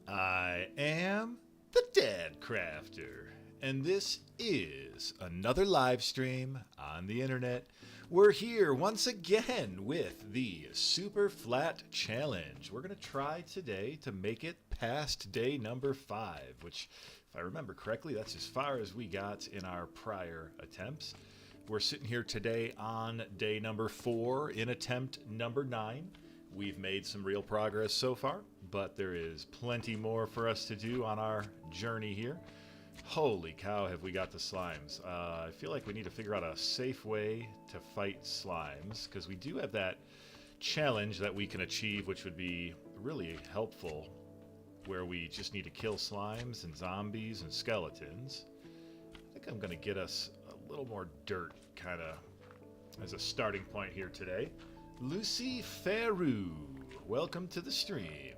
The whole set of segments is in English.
I am the Dadcrafter, and this is another live stream on the internet. We're here once again with the Superflat Challenge. We're going to try today to make it past day number 5, which, if I remember correctly, that's as far as we got in our prior attempts. We're sitting here today on day number 4 in attempt number 9. We've made some real progress so far, but there is plenty more for us to do on our journey here. Holy cow, have we got the slimes. I feel like we need to figure out a safe way to fight slimes, because we do have that challenge that we can achieve, which would be really helpful, where we just need to kill slimes and zombies and skeletons. I think I'm going to get us a little more dirt, kind of, as a starting point here today. Lucy Faru, welcome to the stream.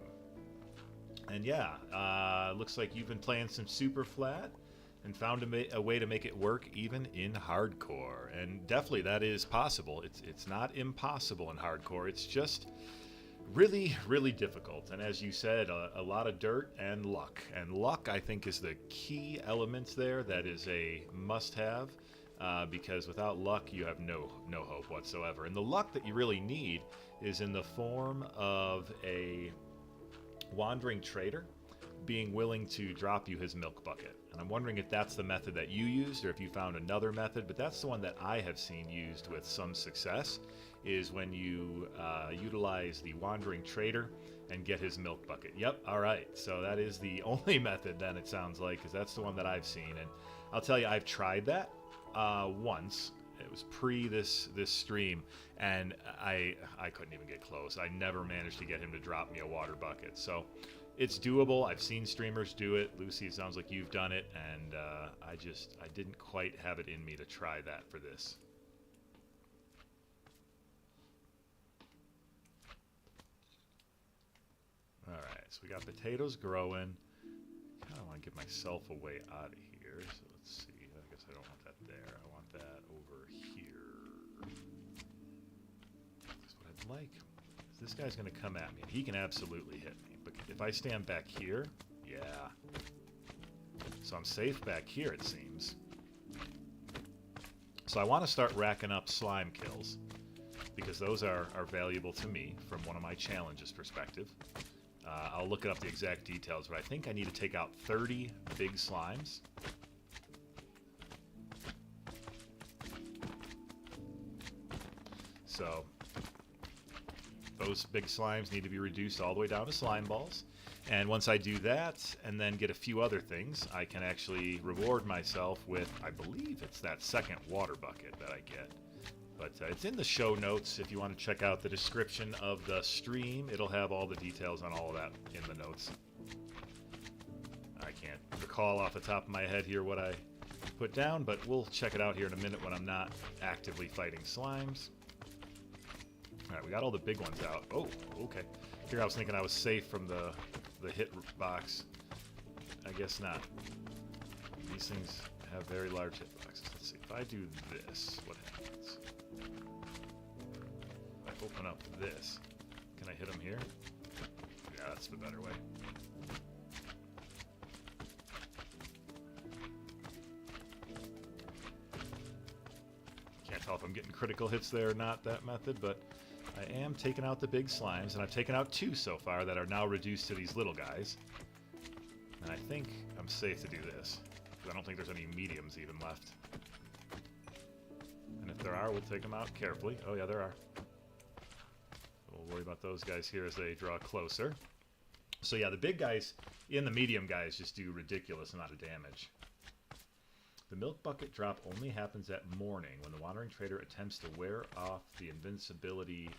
And yeah, looks like you've been playing some Superflat and found a way to make it work even in hardcore. And definitely that is possible. It's not impossible in hardcore. It's just really, really difficult. And as you said, a lot of dirt and luck. And luck, I think, is the key element there. That is a must-have. Because without luck, you have no hope whatsoever. And the luck that you really need is in the form of a wandering trader being willing to drop you his milk bucket. And I'm wondering if that's the method that you used or if you found another method, but that's the one that I have seen used with some success, is when you utilize the wandering trader and get his milk bucket. Yep, all right. So that is the only method then, it sounds like, because that's the one that I've seen. And I'll tell you, I've tried that once. It was pre this stream, and I couldn't even get close. I never managed to get him to drop me a water bucket. So it's doable. I've seen streamers do it. Lucy, it sounds like you've done it, and I didn't quite have it in me to try that for this. All right, so we got potatoes growing. I kind of want to get myself a way out of here. So let's see. I guess I don't want that there. I want that over here. That's what I'd like. This guy's going to come at me. He can absolutely hit me. But if I stand back here, yeah. So I'm safe back here, it seems. So I want to start racking up slime kills, because those are valuable to me from one of my challenges perspective. I'll look up the exact details, but I think I need to take out 30 big slimes. So those big slimes need to be reduced all the way down to slime balls. And once I do that, and then get a few other things, I can actually reward myself with, I believe it's that second water bucket that I get. But it's in the show notes if you want to check out the description of the stream. It'll have all the details on all of that in the notes. I can't recall off the top of my head here what I put down, but we'll check it out here in a minute when I'm not actively fighting slimes. Alright, we got all the big ones out. Oh, okay. Here I was thinking I was safe from the hit box. I guess not. These things have very large hitboxes. Let's see. If I do this, what happens? If I open up this, can I hit him here? Yeah, that's the better way. Can't tell if I'm getting critical hits there or not, that method, but I am taking out the big slimes, and I've taken out 2 so far that are now reduced to these little guys. And I think I'm safe to do this, because I don't think there's any mediums even left. And if there are, we'll take them out carefully. Oh yeah, there are. We'll worry about those guys here as they draw closer. So yeah, the big guys and the medium guys just do ridiculous amount of damage. The milk bucket drop only happens at morning when the wandering trader attempts to wear off the invisibility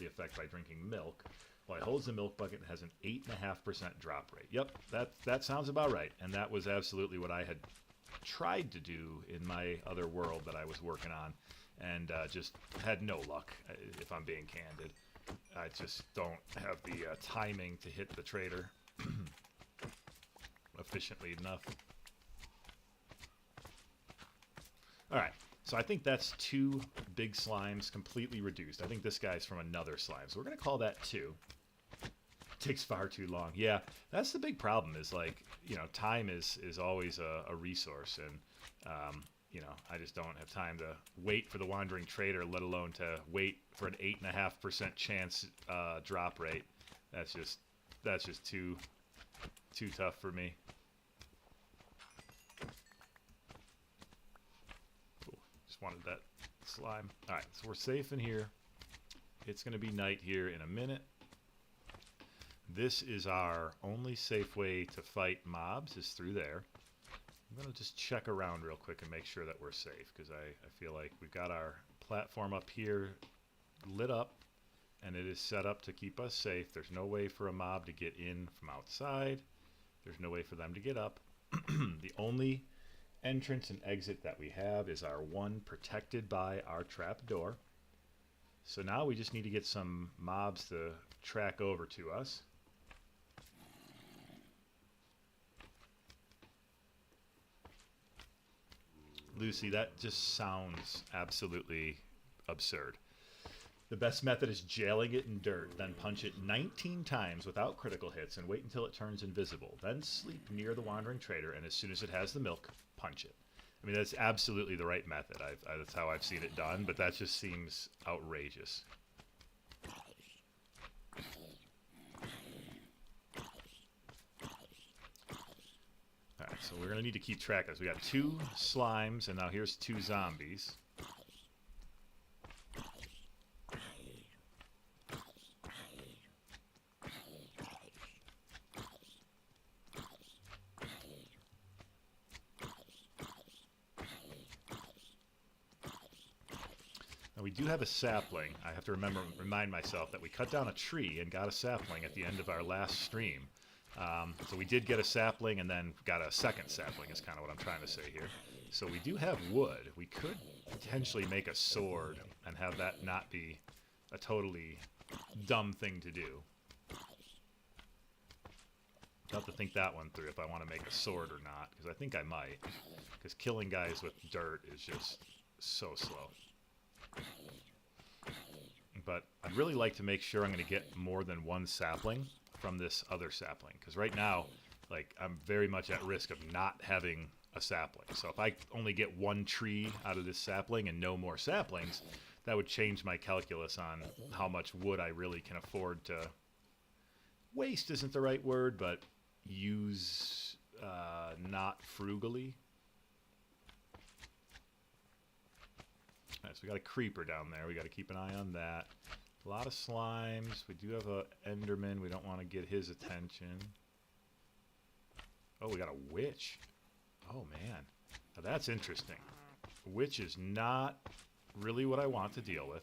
effect by drinking milk. While he holds the milk bucket, it has an 8.5% drop rate. Yep, that sounds about right. And that was absolutely what I had tried to do in my other world that I was working on, and just had no luck, if I'm being candid. I just don't have the timing to hit the trader efficiently enough. Alright, so I think that's 2 big slimes completely reduced. I think this guy's from another slime, so we're going to call that 2. takes far too long. Yeah, that's the big problem is like, you know, time is always a resource. And, you know, I just don't have time to wait for the Wandering Trader, let alone to wait for an 8.5% chance drop rate. That's just too tough for me. Cool. Just wanted that slime. All right, so we're safe in here. It's going to be night here in a minute. This is our only safe way to fight mobs, is through there. I'm going to just check around real quick and make sure that we're safe, because I feel like we've got our platform up here lit up, and it is set up to keep us safe. There's no way for a mob to get in from outside. There's no way for them to get up. The only entrance and exit that we have is our one protected by our trap door. So now we just need to get some mobs to track over to us. Lucy, that just sounds absolutely absurd. The best method is jailing it in dirt, then punch it 19 times without critical hits and wait until it turns invisible. Then sleep near the Wandering Trader, and as soon as it has the milk, punch it. I mean, that's absolutely the right method. That's how I've seen it done, but that just seems outrageous. Alright, so we're going to need to keep track of this. We got 2 slimes, and now here's 2 zombies. Now we do have a sapling. I have to remind myself that we cut down a tree and got a sapling at the end of our last stream. So we did get a sapling and then got a second sapling is kind of what I'm trying to say here. So we do have wood. We could potentially make a sword and have that not be a totally dumb thing to do. I'll have to think that one through if I want to make a sword or not, because I think I might. Because killing guys with dirt is just so slow. But I'd really like to make sure I'm going to get more than one sapling from this other sapling, because right now, like, I'm very much at risk of not having a sapling. So if I only get one tree out of this sapling and no more saplings, that would change my calculus on how much wood I really can afford to waste. Isn't the right word, but use not frugally. All right, so we got a creeper down there. We got to keep an eye on that. A lot of slimes. We do have a enderman. We don't want to get his attention. Oh, we got a witch. Oh, man. Now that's interesting. A witch is not really what I want to deal with,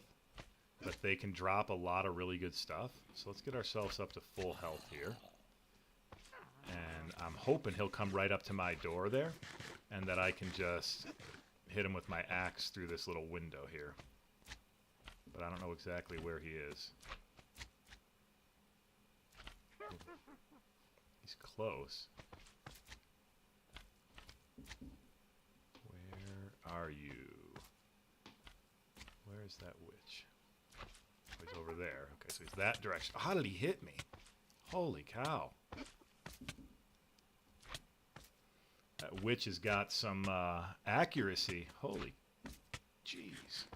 but they can drop a lot of really good stuff. So let's get ourselves up to full health here. And I'm hoping he'll come right up to my door there, and that I can just hit him with my axe through this little window here. But I don't know exactly where he is. He's close. Where are you? Where is that witch? Oh, he's over there. Okay, so he's that direction. How did he hit me? Holy cow. That witch has got some accuracy. Holy jeez.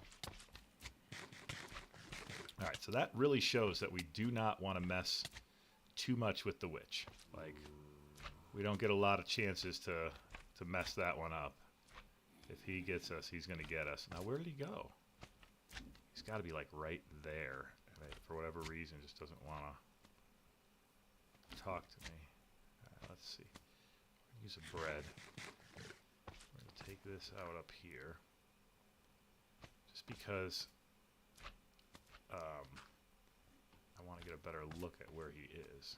Alright, so that really shows that we do not want to mess too much with the witch. Like, we don't get a lot of chances to mess that one up. If he gets us, he's going to get us. Now, where did he go? He's got to be, like, right there. And for whatever reason, just doesn't want to talk to me. Let's see. Use a bread. We're going to take this out up here. Just because I want to get a better look at where he is.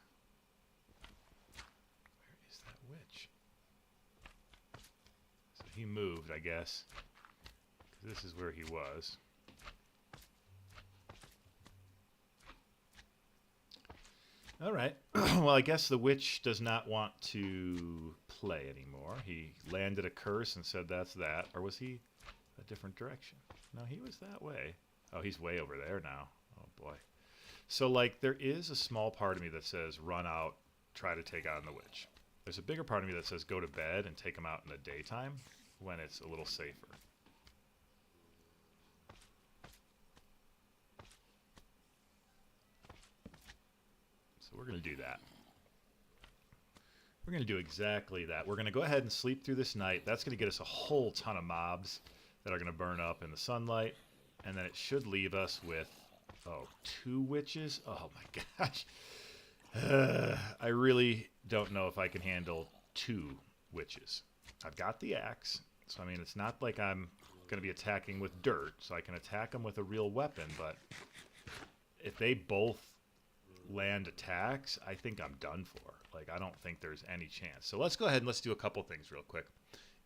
Where is that witch? So he moved, I guess. 'Cause this is where he was. Alright. Well, I guess the witch does not want to play anymore. He landed a curse and said that's that. Or was he a different direction? No, he was that way. Oh, he's way over there now. Oh, boy. So, like, there is a small part of me that says run out, try to take on the witch. There's a bigger part of me that says go to bed and take them out in the daytime when it's a little safer. So we're going to do that. We're going to do exactly that. We're going to go ahead and sleep through this night. That's going to get us a whole ton of mobs that are going to burn up in the sunlight. And then it should leave us with, 2 witches? Oh my gosh. I really don't know if I can handle 2 witches. I've got the axe. So, I mean, it's not like I'm going to be attacking with dirt. So I can attack them with a real weapon. But if they both land attacks, I think I'm done for. Like, I don't think there's any chance. So let's go ahead and let's do a couple things real quick.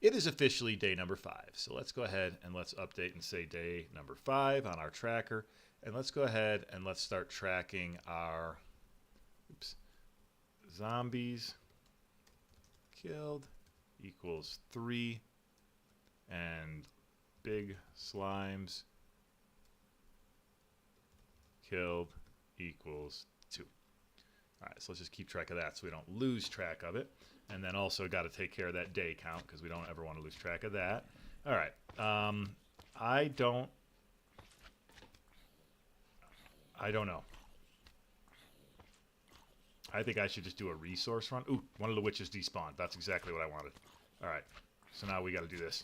It is officially day number 5. So let's go ahead and let's update and say day number 5 on our tracker. And let's go ahead and let's start tracking our zombies killed equals 3. And big slimes killed equals 2. All right, so let's just keep track of that so we don't lose track of it. And then also got to take care of that day count because we don't ever want to lose track of that. All right. I don't know. I think I should just do a resource run. Ooh, one of the witches despawned. That's exactly what I wanted. All right. So now we got to do this.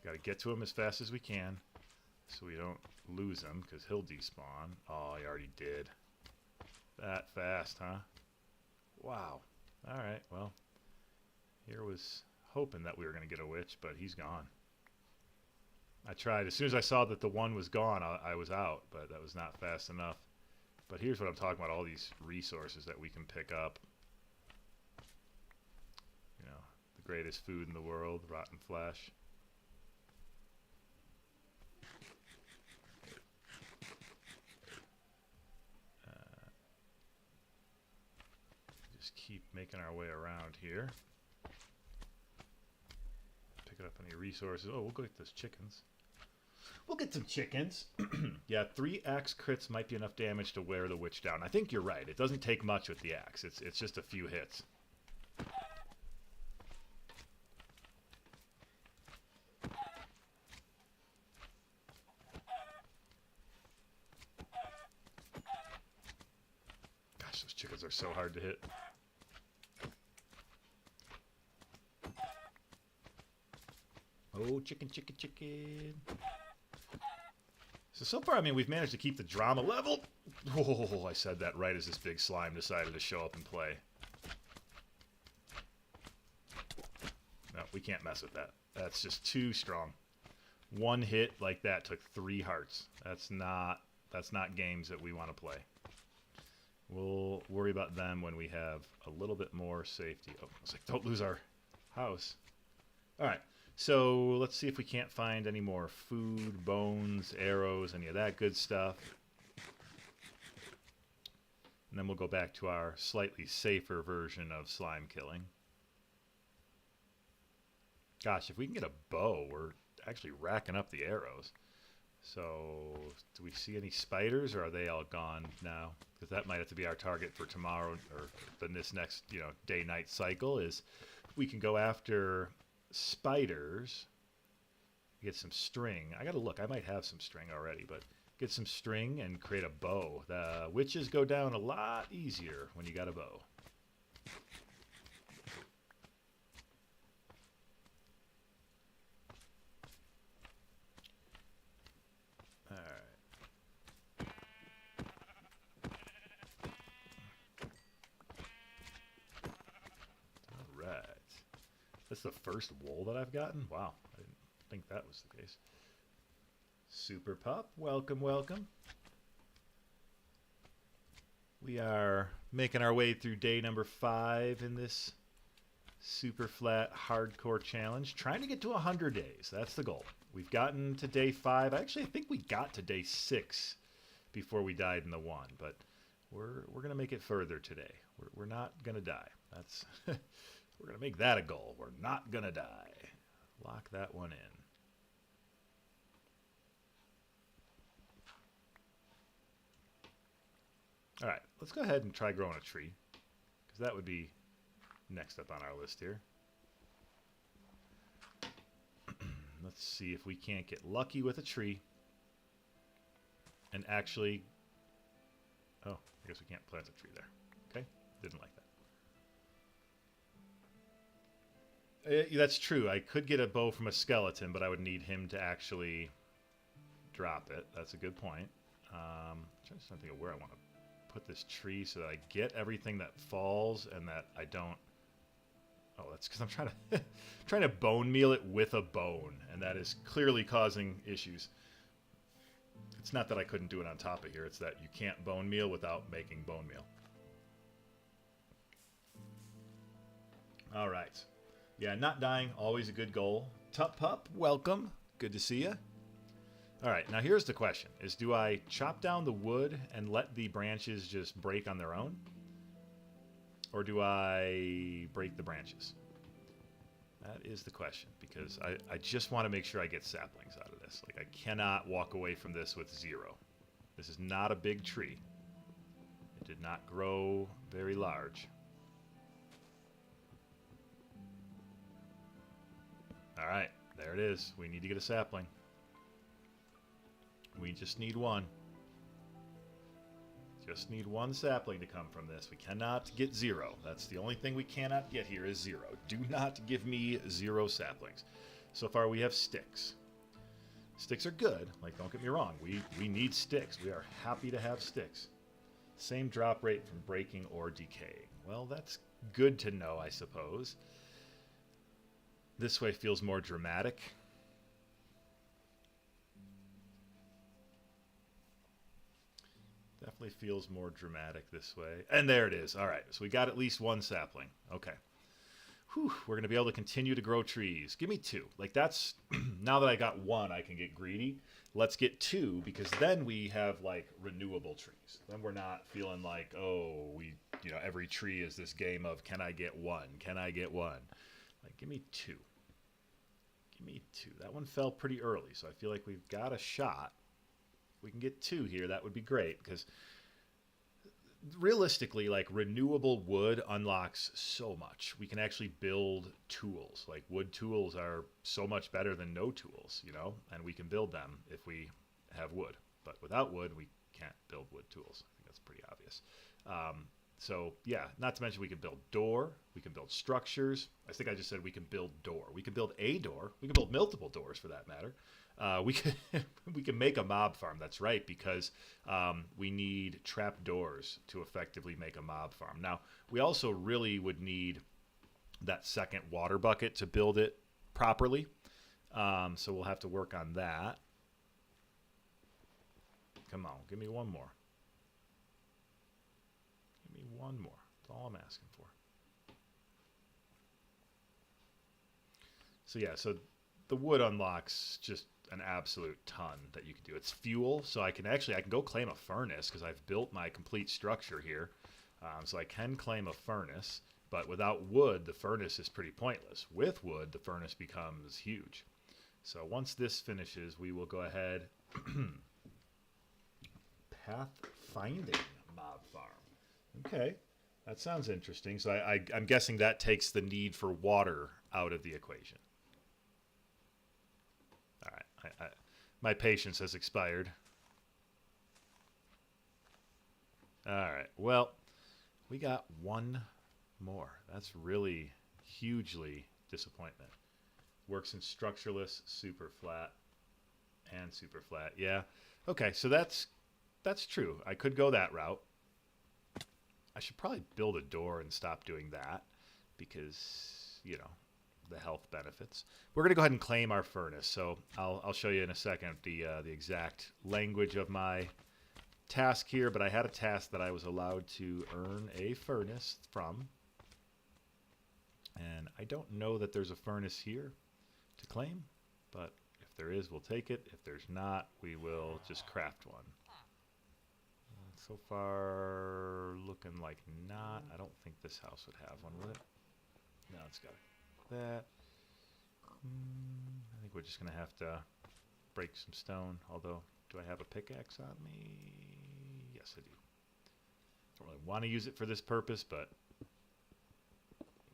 Got to get to him as fast as we can so we don't lose him because he'll despawn. Oh, he already did. That fast, huh? Wow. All right, well, here was hoping that we were going to get a witch, but he's gone. I tried. As soon as I saw that the one was gone, I was out, but that was not fast enough. But here's what I'm talking about, all these resources that we can pick up. You know, the greatest food in the world, rotten flesh. Just keep making our way around here. Picking up any resources. Oh, we'll go get those chickens. We'll get some chickens. Yeah, 3 axe crits might be enough damage to wear the witch down. I think you're right. It doesn't take much with the axe. It's just a few hits. Gosh, those chickens are so hard to hit. Oh, chicken, chicken, chicken. So far, I mean, we've managed to keep the drama level. Oh, I said that right as this big slime decided to show up and play. No, we can't mess with that. That's just too strong. One hit like that took 3 hearts. That's not games that we want to play. We'll worry about them when we have a little bit more safety. Oh, I was like, don't lose our house. All right. So let's see if we can't find any more food, bones, arrows, any of that good stuff. And then we'll go back to our slightly safer version of slime killing. Gosh, if we can get a bow, we're actually racking up the arrows. So do we see any spiders, or are they all gone now? Because that might have to be our target for tomorrow, or this next, day-night cycle, is we can go after spiders, get some string. I gotta look, I might have some string already, but get some string and create a bow. The witches go down a lot easier when you got a bow. Alright. That's the first wool that I've gotten? Wow, I didn't think that was the case. Super Pup, welcome, welcome. We are making our way through day number 5 in this Superflat Hardcore Challenge. Trying to get to 100 days. That's the goal. We've gotten to day 5. Actually, I think we got to day 6 before we died in the 1. But we're going to make it further today. We're not going to die. That's... We're going to make that a goal. We're not going to die. Lock that one in. All right, let's go ahead and try growing a tree, because that would be next up on our list here. Let's see if we can't get lucky with a tree and actually... Oh, I guess we can't plant a tree there. Okay, didn't like that. That's true. I could get a bow from a skeleton, but I would need him to actually drop it. That's a good point. I'm trying to think of where I want to put this tree so that I get everything that falls and that I don't... Oh, that's because I'm trying to bone meal it with a bone, and that is clearly causing issues. It's not that I couldn't do it on top of here, it's that you can't bone meal without making bone meal. All right. Yeah, not dying, always a good goal. Tup Pup, welcome. Good to see you. All right, now here's the question, is do I chop down the wood and let the branches just break on their own? Or do I break the branches? That is the question, because I just want to make sure I get saplings out of this. Like, I cannot walk away from this with 0. This is not a big tree. It did not grow very large. All right, there it is. We need to get a sapling. We just need one. Just need one sapling to come from this. We cannot get 0. That's the only thing we cannot get here is 0. Do not give me 0 saplings. So far we have sticks. Sticks are good. Like, don't get me wrong. We need sticks. We are happy to have sticks. Same drop rate from breaking or decaying. Well, that's good to know, I suppose. This way feels more dramatic. Definitely feels more dramatic this way. And there it is. All right, so we got at least one sapling. Okay. Whew, we're going to be able to continue to grow trees. Give me 2. Like, that's... now that I got 1, I can get greedy. Let's get 2, because then we have, like, renewable trees. Then we're not feeling like, oh, every tree is this game of, can I get 1? Can I get 1? Like, give me 2. Give me 2. That one fell pretty early, so I feel like we've got a shot. We can get 2 here, that would be great, because realistically, like, renewable wood unlocks so much. We can actually build tools. Like, wood tools are so much better than no tools, and we can build them if we have wood. But without wood, we can't build wood tools. I think that's pretty obvious. So yeah, not to mention we can build door, we can build structures. I think I just said we can build door. We can build a door. We can build multiple doors for that matter. We can make a mob farm. That's right, because we need trap doors to effectively make a mob farm. Now, we also really would need that second water bucket to build it properly. So we'll have to work on that. Come on, give me one more. Give me one more. That's all I'm asking for. So yeah, so the wood unlocks just an absolute ton that you can do. It's fuel, so I can go claim a furnace because I've built my complete structure here. So I can claim a furnace, but without wood, the furnace is pretty pointless. With wood, the furnace becomes huge. So once this finishes, we will go ahead. Pathfinding mob farm. Okay, that sounds interesting. So I'm guessing that takes the need for water out of the equation. All right, my patience has expired. All right, well, we got one more. That's really hugely disappointment. Works in structureless, super flat, and super flat. Yeah, okay, so that's true. I could go that route. I should probably build a door and stop doing that because, the health benefits. We're going to go ahead and claim our furnace. So I'll show you in a second the exact language of my task here, but I had a task that I was allowed to earn a furnace from. And I don't know that there's a furnace here to claim, but if there is, we'll take it. If there's not, we will just craft one. So far, looking like not. I don't think this house would have one, would it? No, it's got that. I think we're just going to have to break some stone. Although, do I have a pickaxe on me? Yes, I do. don't really want to use it for this purpose, but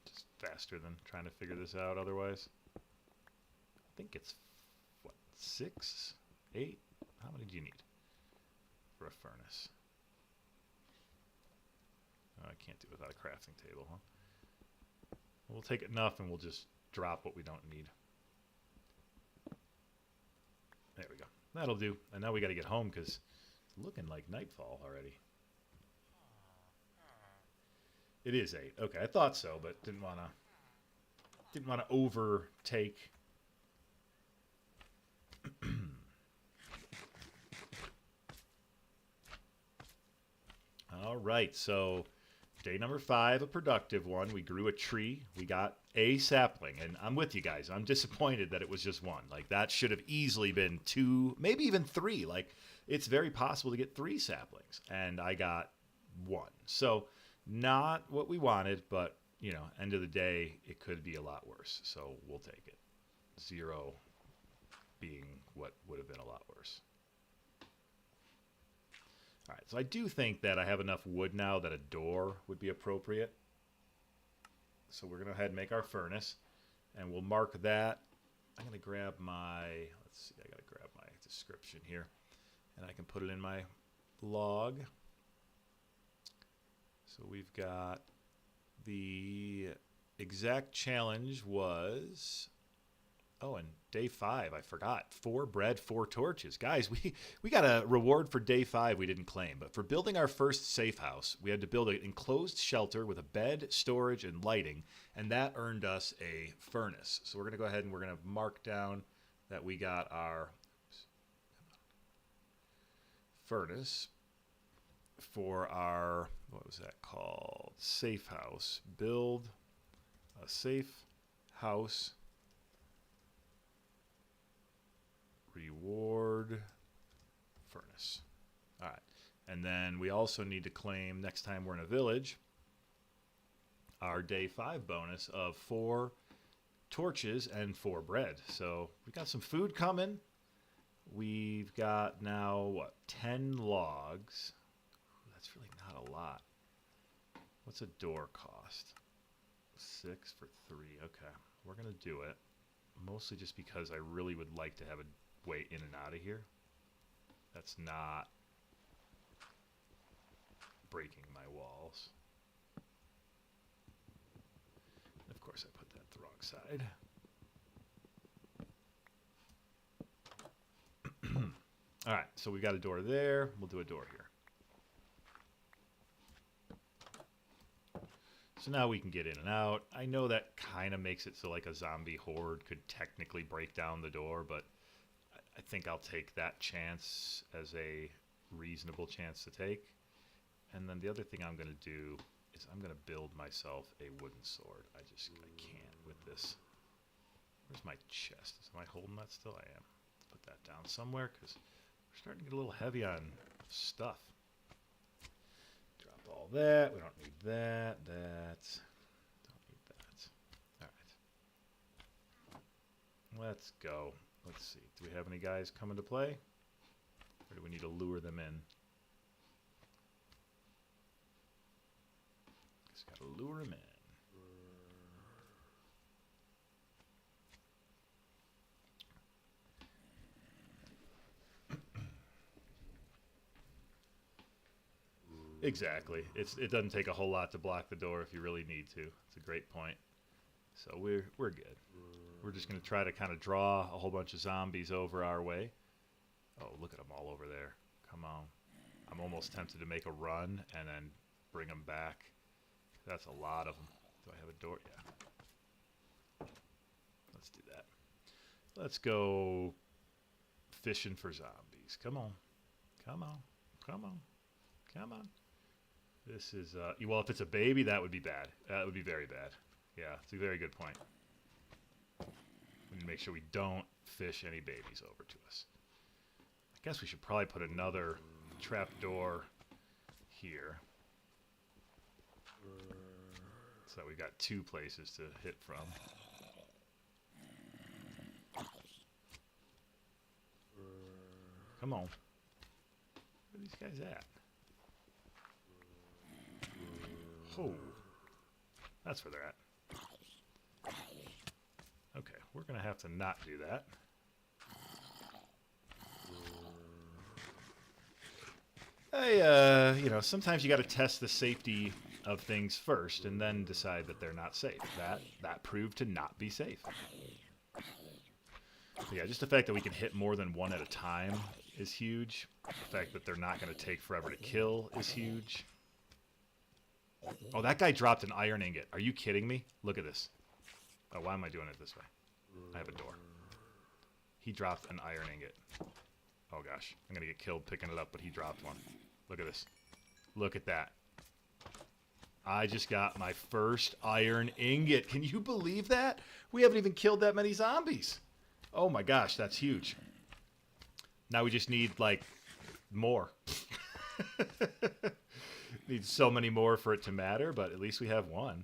just faster than trying to figure this out otherwise. I think it's, what, 6? 8? How many do you need for a furnace? Oh, I can't do it without a crafting table, huh? We'll take enough and we'll just drop what we don't need. There we go. That'll do. And now we got to get home because it's looking like nightfall already. It is 8. Okay, I thought so, but didn't want to overtake. All right, so day number 5, a productive one. We grew a tree. We got a sapling, and I'm with you guys. I'm disappointed that it was just 1. Like, that should have easily been 2, maybe even 3. Like, it's very possible to get 3 saplings, and I got 1. So, not what we wanted, but, you know, end of the day, it could be a lot worse. So, we'll take it. 0 being what would have been a lot worse. All right, so I do think that I have enough wood now that a door would be appropriate. So we're going to go ahead and make our furnace, and we'll mark that. I'm going to grab my, let's see, I got to grab my description here, and I can put it in my log. So we've got the exact challenge was, oh, and day 5, I forgot. 4 bread, 4 torches. Guys, we got a reward for day 5 we didn't claim. But for building our first safe house, we had to build an enclosed shelter with a bed, storage, and lighting. And that earned us a furnace. So we're going to go ahead and we're going to mark down that we got our furnace for our, what was that called? Safe house. Build a safe house. Reward furnace. All right. And then we also need to claim next time we're in a village our day 5 bonus of 4 torches and 4 bread. So we got some food coming. We've got now, what, 10 logs. That's really not a lot. What's a door cost? 6 for 3. Okay. We're going to do it. Mostly just because I really would like to have a way in and out of here. That's not breaking my walls. And of course, I put that the wrong side. All right, so we got a door there. We'll do a door here. So now we can get in and out. I know that kind of makes it so like a zombie horde could technically break down the door, but I think I'll take that chance as a reasonable chance to take. And then the other thing I'm going to do is I'm going to build myself a wooden sword. I can't with this. Where's my chest? Am I holding that still? I am. Let's put that down somewhere because we're starting to get a little heavy on stuff. Drop all that. We don't need that. Don't need that. All right. Let's go. Let's see. Do we have any guys coming to play? Or do we need to lure them in? Just got to lure them in. Exactly. It doesn't take a whole lot to block the door if you really need to. It's a great point. So we're good. We're just going to try to kind of draw a whole bunch of zombies over our way. Oh, look at them all over there. Come on. I'm almost tempted to make a run and then bring them back. That's a lot of them. Do I have a door? Yeah. Let's do that. Let's go fishing for zombies. Come on. Come on. Come on. Come on. This is, well, if it's a baby, that would be bad. That would be very bad. Yeah, it's a very good point. We need to make sure we don't fish any babies over to us. I guess we should probably put another trap door here. So that we've got 2 places to hit from. Come on. Where are these guys at? Oh, that's where they're at. Okay, we're going to have to not do that. You know, sometimes you got to test the safety of things first and then decide that they're not safe. That proved to not be safe. So yeah, just the fact that we can hit more than one at a time is huge. The fact that they're not going to take forever to kill is huge. Oh, that guy dropped an iron ingot. Are you kidding me? Look at this. Oh, why am I doing it this way? I have a door. He dropped an iron ingot. Oh gosh, I'm going to get killed picking it up, but he dropped one. Look at this. Look at that. I just got my first iron ingot. Can you believe that? We haven't even killed that many zombies. Oh my gosh, that's huge. Now we just need, like, more. Need so many more for it to matter, but at least we have one.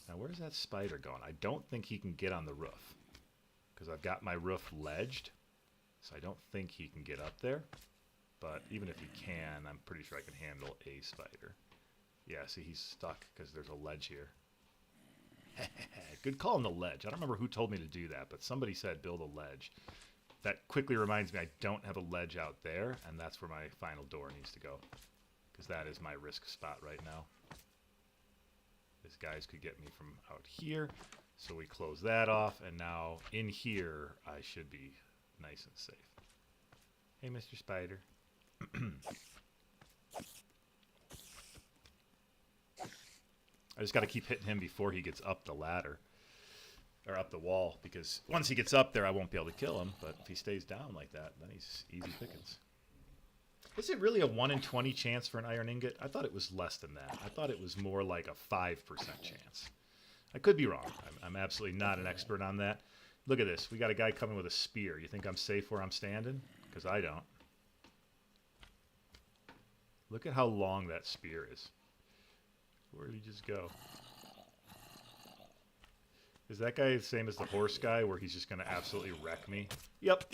Now, where's that spider going? I don't think he can get on the roof, because I've got my roof ledged, so I don't think he can get up there. But even if he can, I'm pretty sure I can handle a spider. Yeah, see, he's stuck because there's a ledge here. Good call on the ledge. I don't remember who told me to do that, but somebody said build a ledge. That quickly reminds me I don't have a ledge out there, and that's where my final door needs to go. Because that is my risk spot right now. These guys could get me from out here, so we close that off, and now in here I should be nice and safe. Hey, Mr. Spider. I just got to keep hitting him before he gets up the ladder. Or up the wall, because once he gets up there, I won't be able to kill him. But if he stays down like that, then he's easy pickings. Is it really a 1 in 20 chance for an iron ingot? I thought it was less than that. I thought it was more like a 5% chance. I could be wrong. I'm absolutely not an expert on that. Look at this. We got a guy coming with a spear. You think I'm safe where I'm standing? Because I don't. Look at how long that spear is. Where did he just go? Is that guy the same as the horse guy where he's just going to absolutely wreck me? Yep.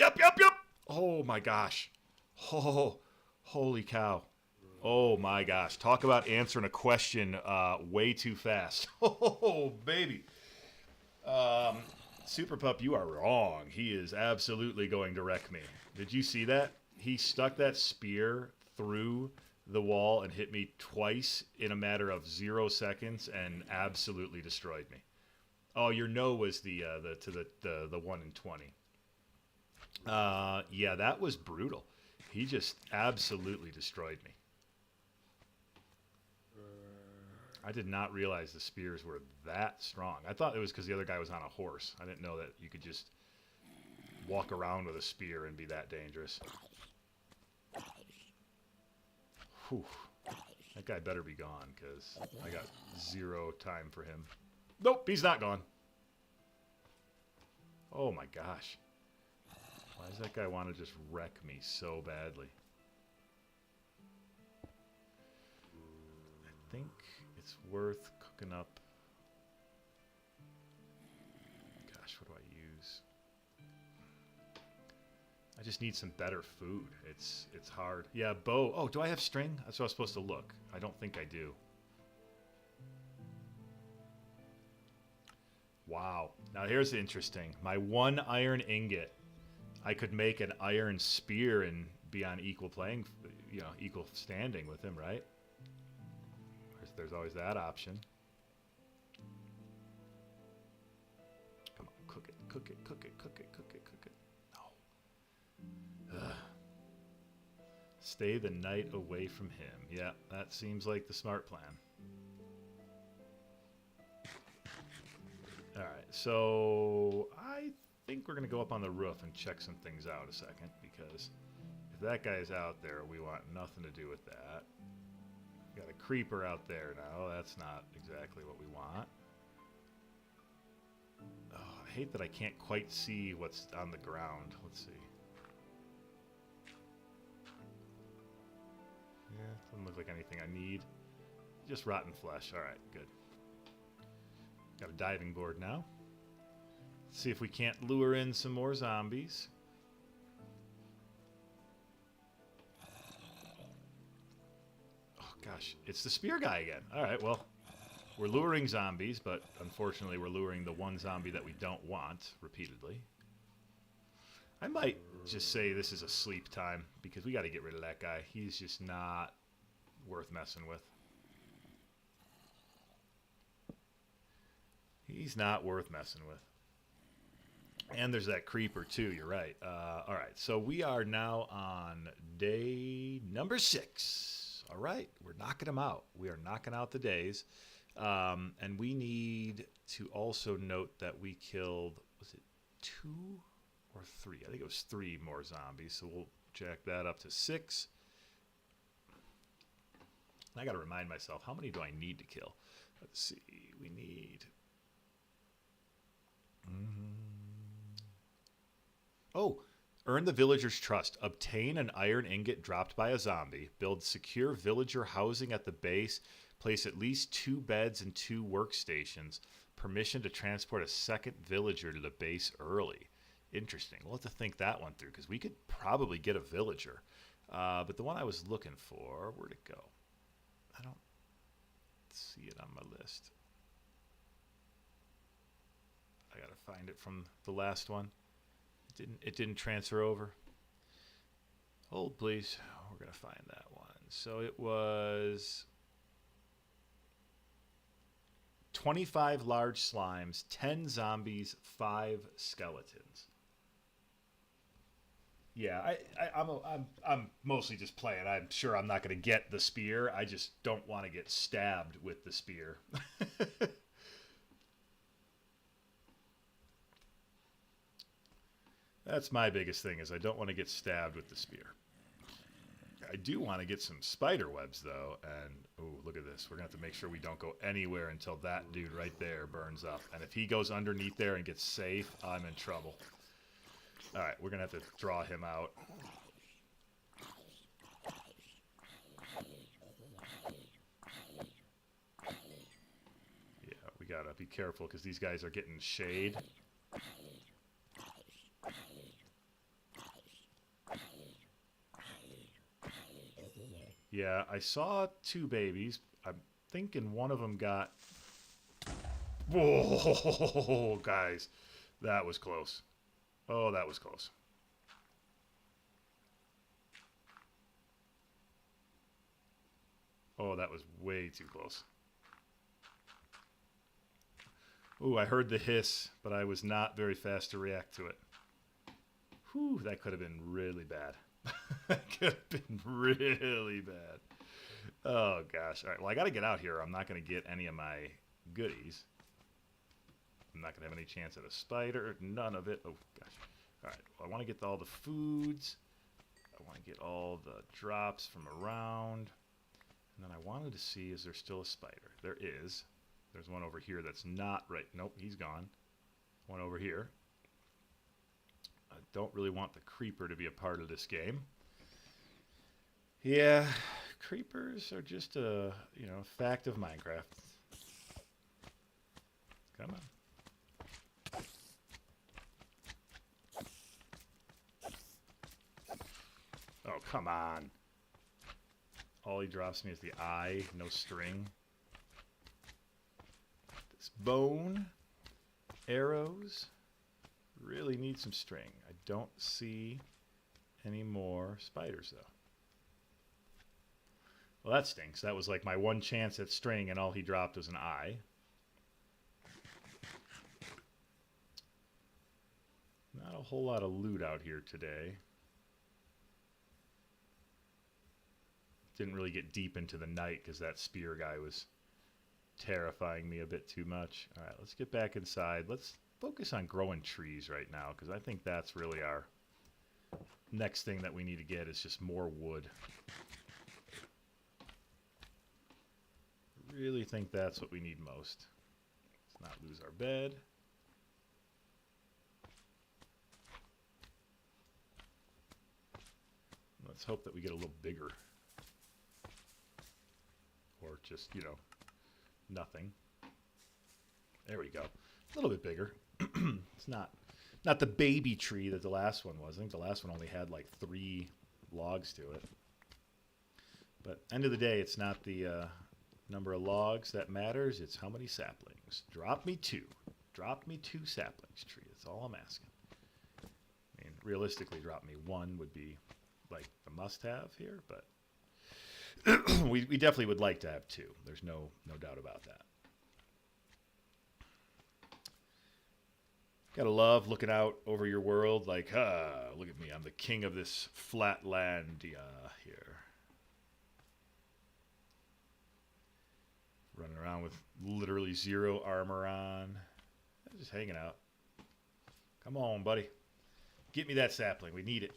Oh my gosh. Oh, holy cow. Oh my gosh. Talk about answering a question way too fast. Oh, baby. Super Pup, you are wrong. He is absolutely going to wreck me. Did you see that? He stuck that spear through the wall and hit me twice in a matter of 0 seconds and absolutely destroyed me. Oh, your no was the 1 in 20. Yeah, that was brutal. He just absolutely destroyed me. I did not realize the spears were that strong. I thought it was because the other guy was on a horse. I didn't know that you could just walk around with a spear and be that dangerous. Whew. That guy better be gone, because I got 0 time for him. Nope, he's not gone. Oh my gosh. Why does that guy want to just wreck me so badly? I think it's worth cooking up. Gosh, what do I use? I just need some better food. It's hard. Yeah, bow. Oh, do I have string? That's what I was supposed to look. I don't think I do. Wow. Now here's interesting. My 1 iron ingot, I could make an iron spear and be on equal equal standing with him, right? There's always that option. Come on, cook it, cook it, cook it, cook it, cook it, cook it. No. Ugh. Stay the night away from him. Yeah, that seems like the smart plan. Alright, so I think we're going to go up on the roof and check some things out a second, because if that guy's out there, we want nothing to do with that. Got a creeper out there now. That's not exactly what we want. Oh, I hate that I can't quite see what's on the ground. Let's see. Yeah, doesn't look like anything I need. Just rotten flesh. Alright, good. Got a diving board now. Let's see if we can't lure in some more zombies. Oh gosh, it's the spear guy again. Alright, well, We're luring zombies, but unfortunately we're luring the one zombie that we don't want repeatedly. I might just say this is a sleep time because we got to get rid of that guy. He's just not worth messing with. He's not worth messing with. And there's that creeper too, you're right. All right, so we are now on day number 6. All right, we're knocking them out. We are knocking out the days. And we need to also note that we killed, was it 2 or 3? I think it was 3 more zombies, so we'll jack that up to 6. I got to remind myself, how many do I need to kill? Let's see, we need... Oh, earn the villager's trust. Obtain an iron ingot dropped by a zombie. Build secure villager housing at the base. Place at least 2 beds and 2 workstations. Permission to transport a second villager to the base early. Interesting. We'll have to think that one through because we could probably get a villager. But the one I was looking for, where'd it go? I don't see it on my list. I gotta find it from the last one. It didn't transfer over. Hold, please. We're gonna find that one. So it was 25 large slimes, 10 zombies, 5 skeletons. Yeah, I'm mostly just playing. I'm sure I'm not going to get the spear. I just don't want to get stabbed with the spear. That's my biggest thing, is I don't want to get stabbed with the spear. I do want to get some spider webs, though, and, oh, look at this. We're going to have to make sure we don't go anywhere until that dude right there burns up. And if he goes underneath there and gets safe, I'm in trouble. All right, we're going to have to draw him out. Yeah, we got to be careful because these guys are getting shade. Yeah, I saw 2 babies. I'm thinking one of them got... Whoa, guys. That was close. Oh, that was close. Oh, that was way too close. Ooh, I heard the hiss, but I was not very fast to react to it. Whew, that could have been really bad. That could have been really bad. Oh, gosh. All right, well, I got to get out here. I'm not going to get any of my goodies. I'm not going to have any chance at a spider. None of it. Oh, gosh. All right, well, I want to get all the foods. I want to get all the drops from around. And then I wanted to see, is there still a spider? There is. There's one over here that's not right. Nope, he's gone. One over here. I don't really want the creeper to be a part of this game. Yeah, creepers are just a, fact of Minecraft. Come on. Oh, come on. All he drops me is the eye, no string. This bone, arrows, really need some string. I don't see any more spiders, though. Well, that stinks. That was like my one chance at string, and all he dropped was an eye. Not a whole lot of loot out here today. Didn't really get deep into the night because that spear guy was terrifying me a bit too much. All right, let's get back inside. Let's focus on growing trees right now because I think that's really our next thing that we need to get is just more wood. Really think that's what we need most. Let's not lose our bed. Let's hope that we get a little bigger. Or just, nothing. There we go. A little bit bigger. It's not the baby tree that the last one was. I think the last one only had like 3 logs to it. But end of the day, it's not the number of logs that matters. It's how many saplings. Drop me 2. Drop me 2 saplings, tree. That's all I'm asking. I mean, realistically, drop me 1 would be like the must-have here, but we definitely would like to have 2. There's no doubt about that. Gotta love looking out over your world like, look at me. I'm the king of this flat land here. Running around with literally 0 armor on. Just hanging out. Come on, buddy. Get me that sapling. We need it.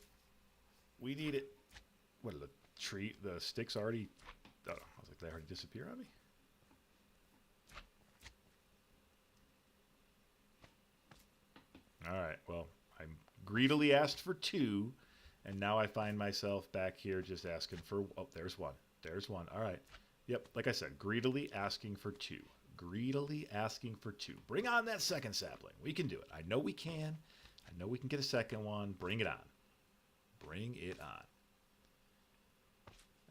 We need it. What, the tree, the sticks already... Oh, I was like, they already disappear on me? Alright, well, I greedily asked for 2, and now I find myself back here just asking for... Oh, there's 1. There's 1. Alright. Yep, like I said, greedily asking for 2. Greedily asking for 2. Bring on that second sapling. We can do it. I know we can. I know we can get a second one. Bring it on. Bring it on.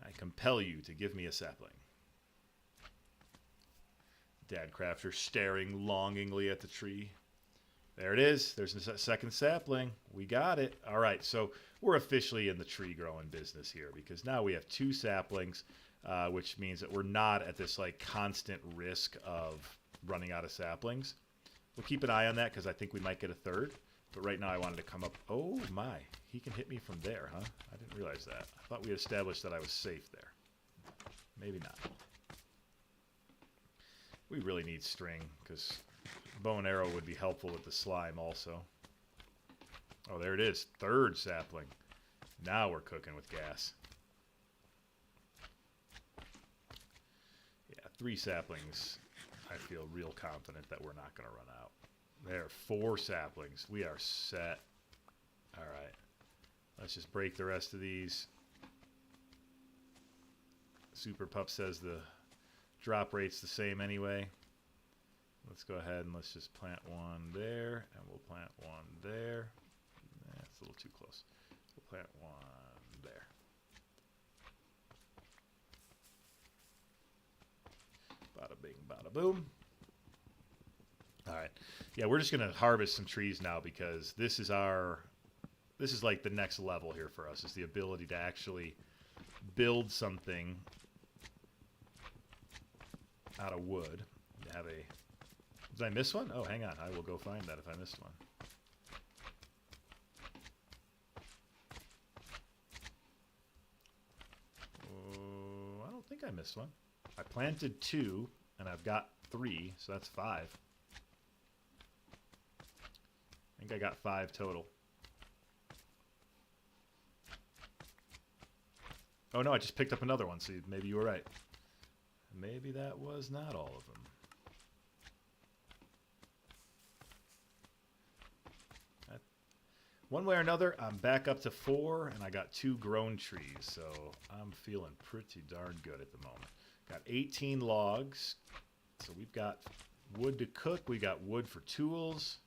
I compel you to give me a sapling. Dadcrafter staring longingly at the tree. There it is. There's a second sapling. We got it. All right, so we're officially in the tree growing business here because now we have 2 saplings, which means that we're not at this like constant risk of running out of saplings. We'll keep an eye on that because I think we might get a third. But right now I wanted to come up. Oh my, he can hit me from there, huh? I didn't realize that. I thought we had established that I was safe there. Maybe not. We really need string because bow and arrow would be helpful with the slime also. Oh, there it is. 3rd sapling. Now we're cooking with gas. Yeah, 3 saplings. I feel real confident that we're not going to run out. There are 4 saplings. We are set. All right. Let's just break the rest of these. Super Pup says the drop rate's the same anyway. Let's go ahead and let's just plant 1 there, and we'll plant 1 there. That's a little too close. We'll plant 1 there. Bada bing, bada boom. All right. Yeah, we're just going to harvest some trees now because this is like the next level here for us, is the ability to actually build something out of wood. Have a... Did I miss one? Oh, hang on. I will go find that if I missed one. Oh, I don't think I missed one. I planted 2, and I've got 3, so that's 5. I think I got 5 total. Oh no, I just picked up another one, so maybe you were right. Maybe that was not all of them. One way or another, I'm back up to 4, and I got 2 grown trees, so I'm feeling pretty darn good at the moment. Got 18 logs, so we've got wood to cook, we got wood for tools.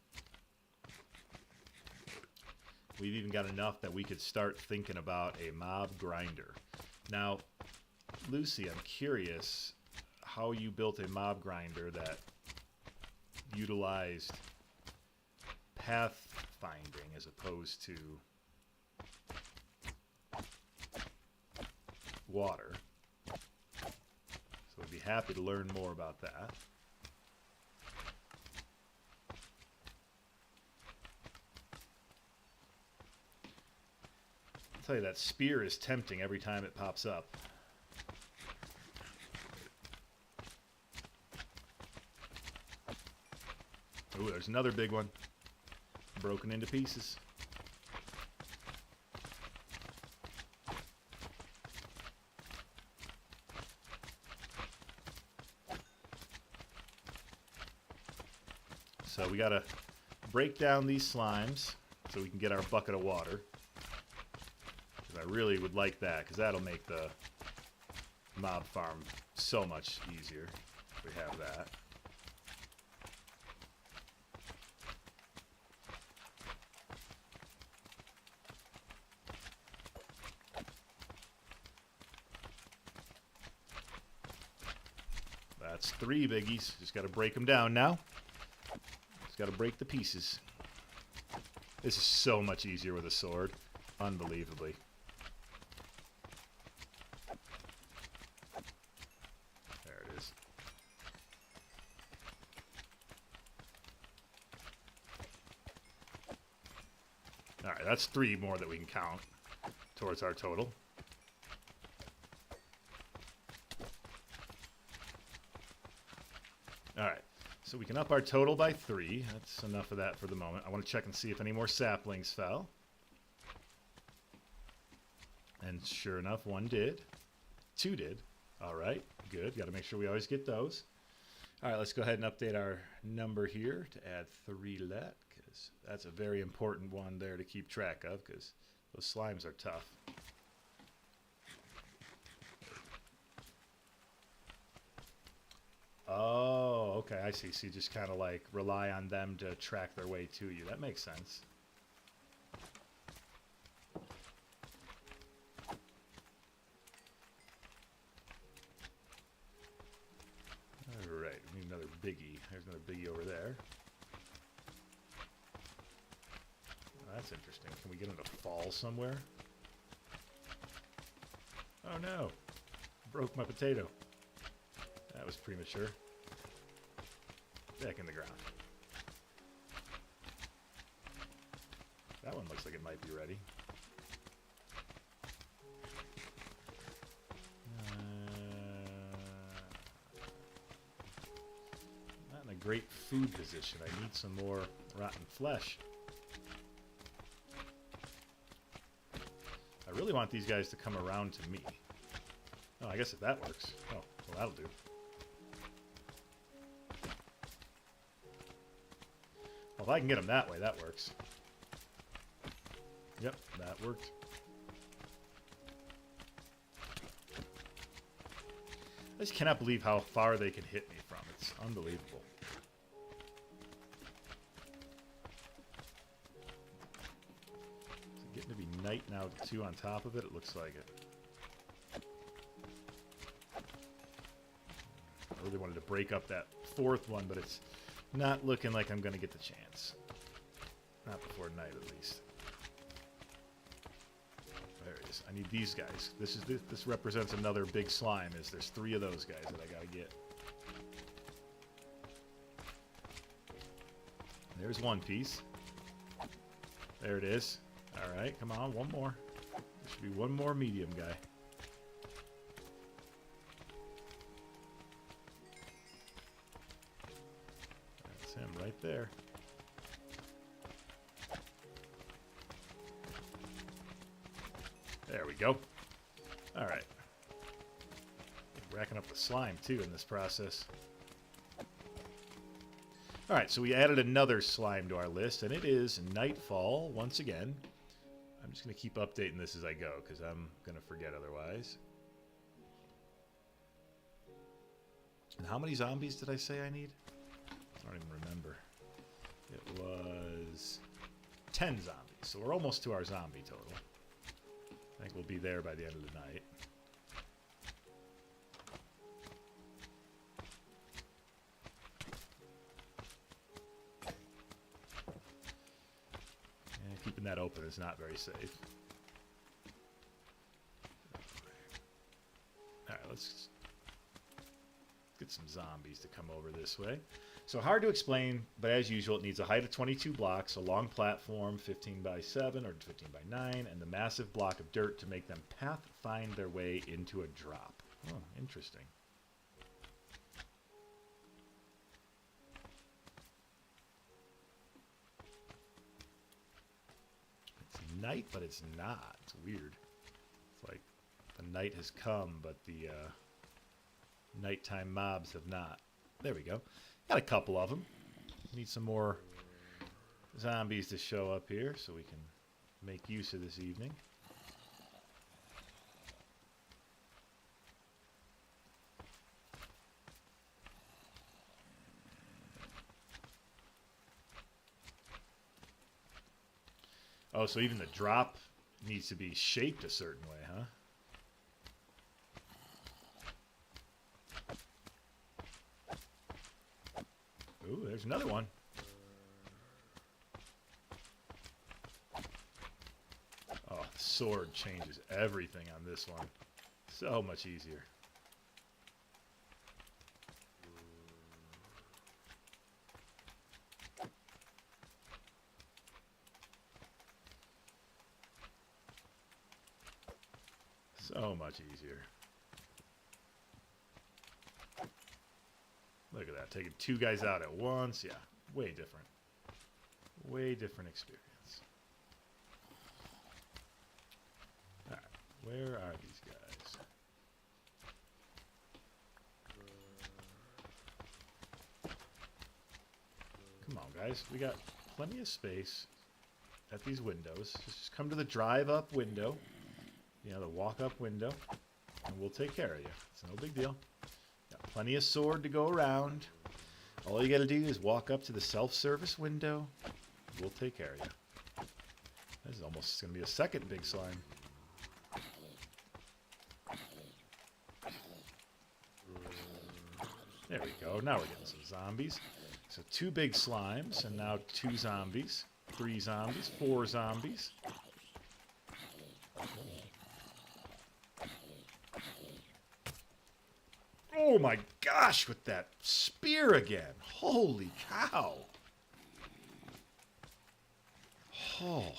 We've even got enough that we could start thinking about a mob grinder. Now, Lucy, I'm curious how you built a mob grinder that utilized pathfinding as opposed to water. So I'd be happy to learn more about that. I'll tell you, that spear is tempting every time it pops up. Ooh, there's another big one. Broken into pieces. So we gotta break down these slimes so we can get our bucket of water. I really would like that, because that'll make the mob farm so much easier if we have that. That's 3 biggies. Just got to break them down now. Just got to break the pieces. This is so much easier with a sword. Unbelievably. There it is. Alright, that's 3 more that we can count towards our total. Alright, so we can up our total by 3. That's enough of that for the moment. I want to check and see if any more saplings fell. And sure enough, 1 did. 2 did. Alright, good. Got to make sure we always get those. Alright, let's go ahead and update our number here to add 3 let, because that's a very important one there to keep track of, because those slimes are tough. Oh, okay, I see. So you just kind of like rely on them to track their way to you. That makes sense. Alright, we need another biggie. There's another biggie over there. Oh, that's interesting. Can we get them to fall somewhere? Oh no! Broke my potato. That was premature. Back in the ground. That one looks like it might be ready. Not in a great food position. I need some more rotten flesh. I really want these guys to come around to me. Oh, I guess if that works. Oh, well, that'll do. Well, if I can get them that way, that works. Yep, that worked. I just cannot believe how far they can hit me from. It's unbelievable. Is it getting to be night now, too, on top of it? It looks like it. I really wanted to break up that 4th one, but it's not looking like I'm going to get the chance. Not before night, at least. There it is. I need these guys. This represents another big slime. There's 3 of those guys that I got to get. There's 1 piece. There it is. All right, come on, 1 more. There should be 1 more medium guy. Him right there. There we go. All right. Racking up the slime too in this process. All right, so we added another slime to our list, and it is Nightfall once again. I'm just going to keep updating this as I go because I'm going to forget otherwise. And how many zombies did I say I need? I don't even remember. It was 10 zombies, so we're almost to our zombie total. I think we'll be there by the end of the night. And keeping that open is not very safe. Alright, let's get some zombies to come over this way. So hard to explain, but as usual, it needs a height of 22 blocks, a long platform, 15 by 7 or 15 by 9, and the massive block of dirt to make them find their way into a drop. Oh, interesting. It's night, but it's not. It's weird. It's like the night has come, but the nighttime mobs have not. There we go. Got a couple of them. Need some more zombies to show up here so we can make use of this evening. Oh, so even the drop needs to be shaped a certain way, huh? Ooh, there's another one. Oh, the sword changes everything on this one. So much easier. So much easier. Look at that. Taking 2 guys out at once. Yeah, way different. Way different experience. Alright, where are these guys? Come on, guys. We got plenty of space at these windows. Just come to the drive-up window. You know, the walk-up window. And we'll take care of you. It's no big deal. Got plenty of sword to go around. All you gotta do is walk up to the self-service window. We'll take care of you. This is almost gonna be a second big slime. There we go. Now we're getting some zombies. So 2 big slimes, and now 2 zombies. 3 zombies, 4 zombies. Oh my gosh, with that spear again. Holy cow. Oh.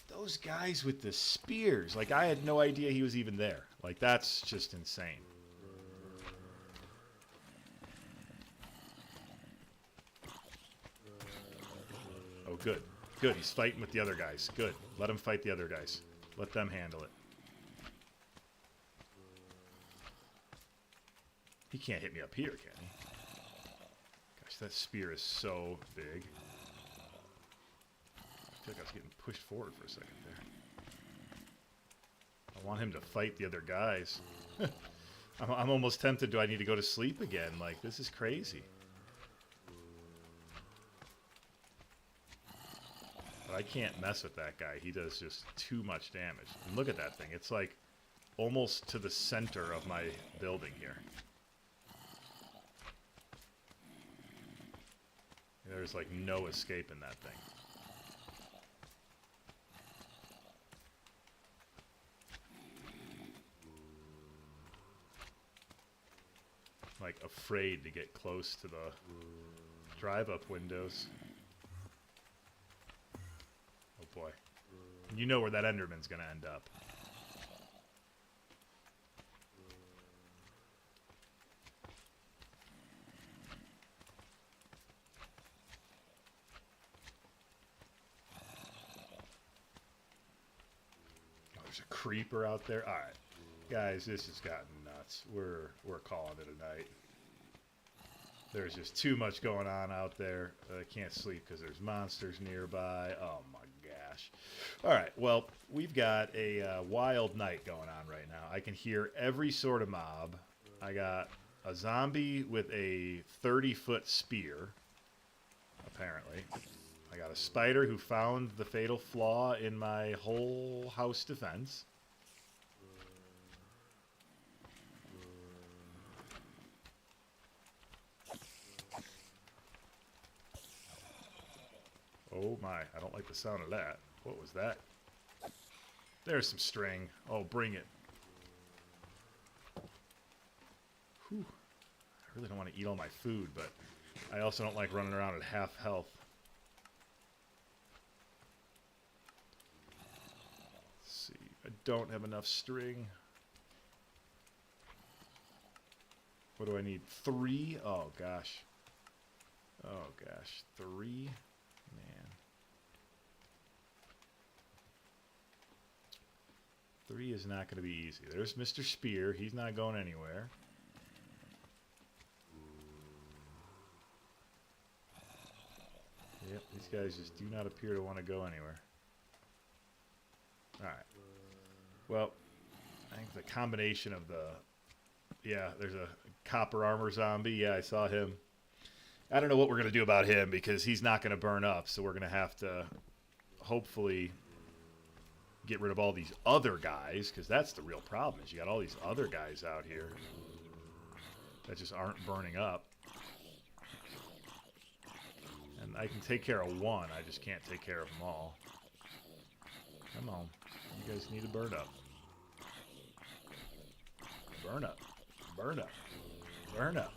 Those guys with the spears. Like, I had no idea he was even there. Like, that's just insane. Oh, good. Good, he's fighting with the other guys. Good. Let him fight the other guys. Let them handle it. He can't hit me up here, can he? Gosh, that spear is so big. I feel like I was getting pushed forward for a second there. I want him to fight the other guys. I'm almost tempted. Do I need to go to sleep again? Like, this is crazy. But I can't mess with that guy. He does just too much damage. And look at that thing. It's like almost to the center of my building here. There's like no escape in that thing. Like afraid to get close to the drive-up windows. Oh boy. You know where that Enderman's gonna end up. There's a creeper out there. All right, guys, this has gotten nuts. We're calling it a night. There's just too much going on out there. I can't sleep because there's monsters nearby. Oh my gosh. All right, well, we've got a wild night going on right now. I can hear every sort of mob. I got a zombie with a 30-foot spear, apparently. I got a spider who found the fatal flaw in my whole house defense. Oh my, I don't like the sound of that. What was that? There's some string. Oh, bring it. Whew. I really don't want to eat all my food, but I also don't like running around at half health. I don't have enough string. What do I need? 3? Oh, gosh. Oh, gosh. 3? Man. 3 is not going to be easy. There's Mr. Spear. He's not going anywhere. Yep, these guys just do not appear to want to go anywhere. Alright. Well, I think the combination of the... Yeah, there's a copper armor zombie. Yeah, I saw him. I don't know what we're going to do about him because he's not going to burn up. So we're going to have to hopefully get rid of all these other guys because that's the real problem is you got all these other guys out here that just aren't burning up. I can take care of one. I just can't take care of them all. Come on. You guys need to burn up. Burn up. Burn up. Burn up.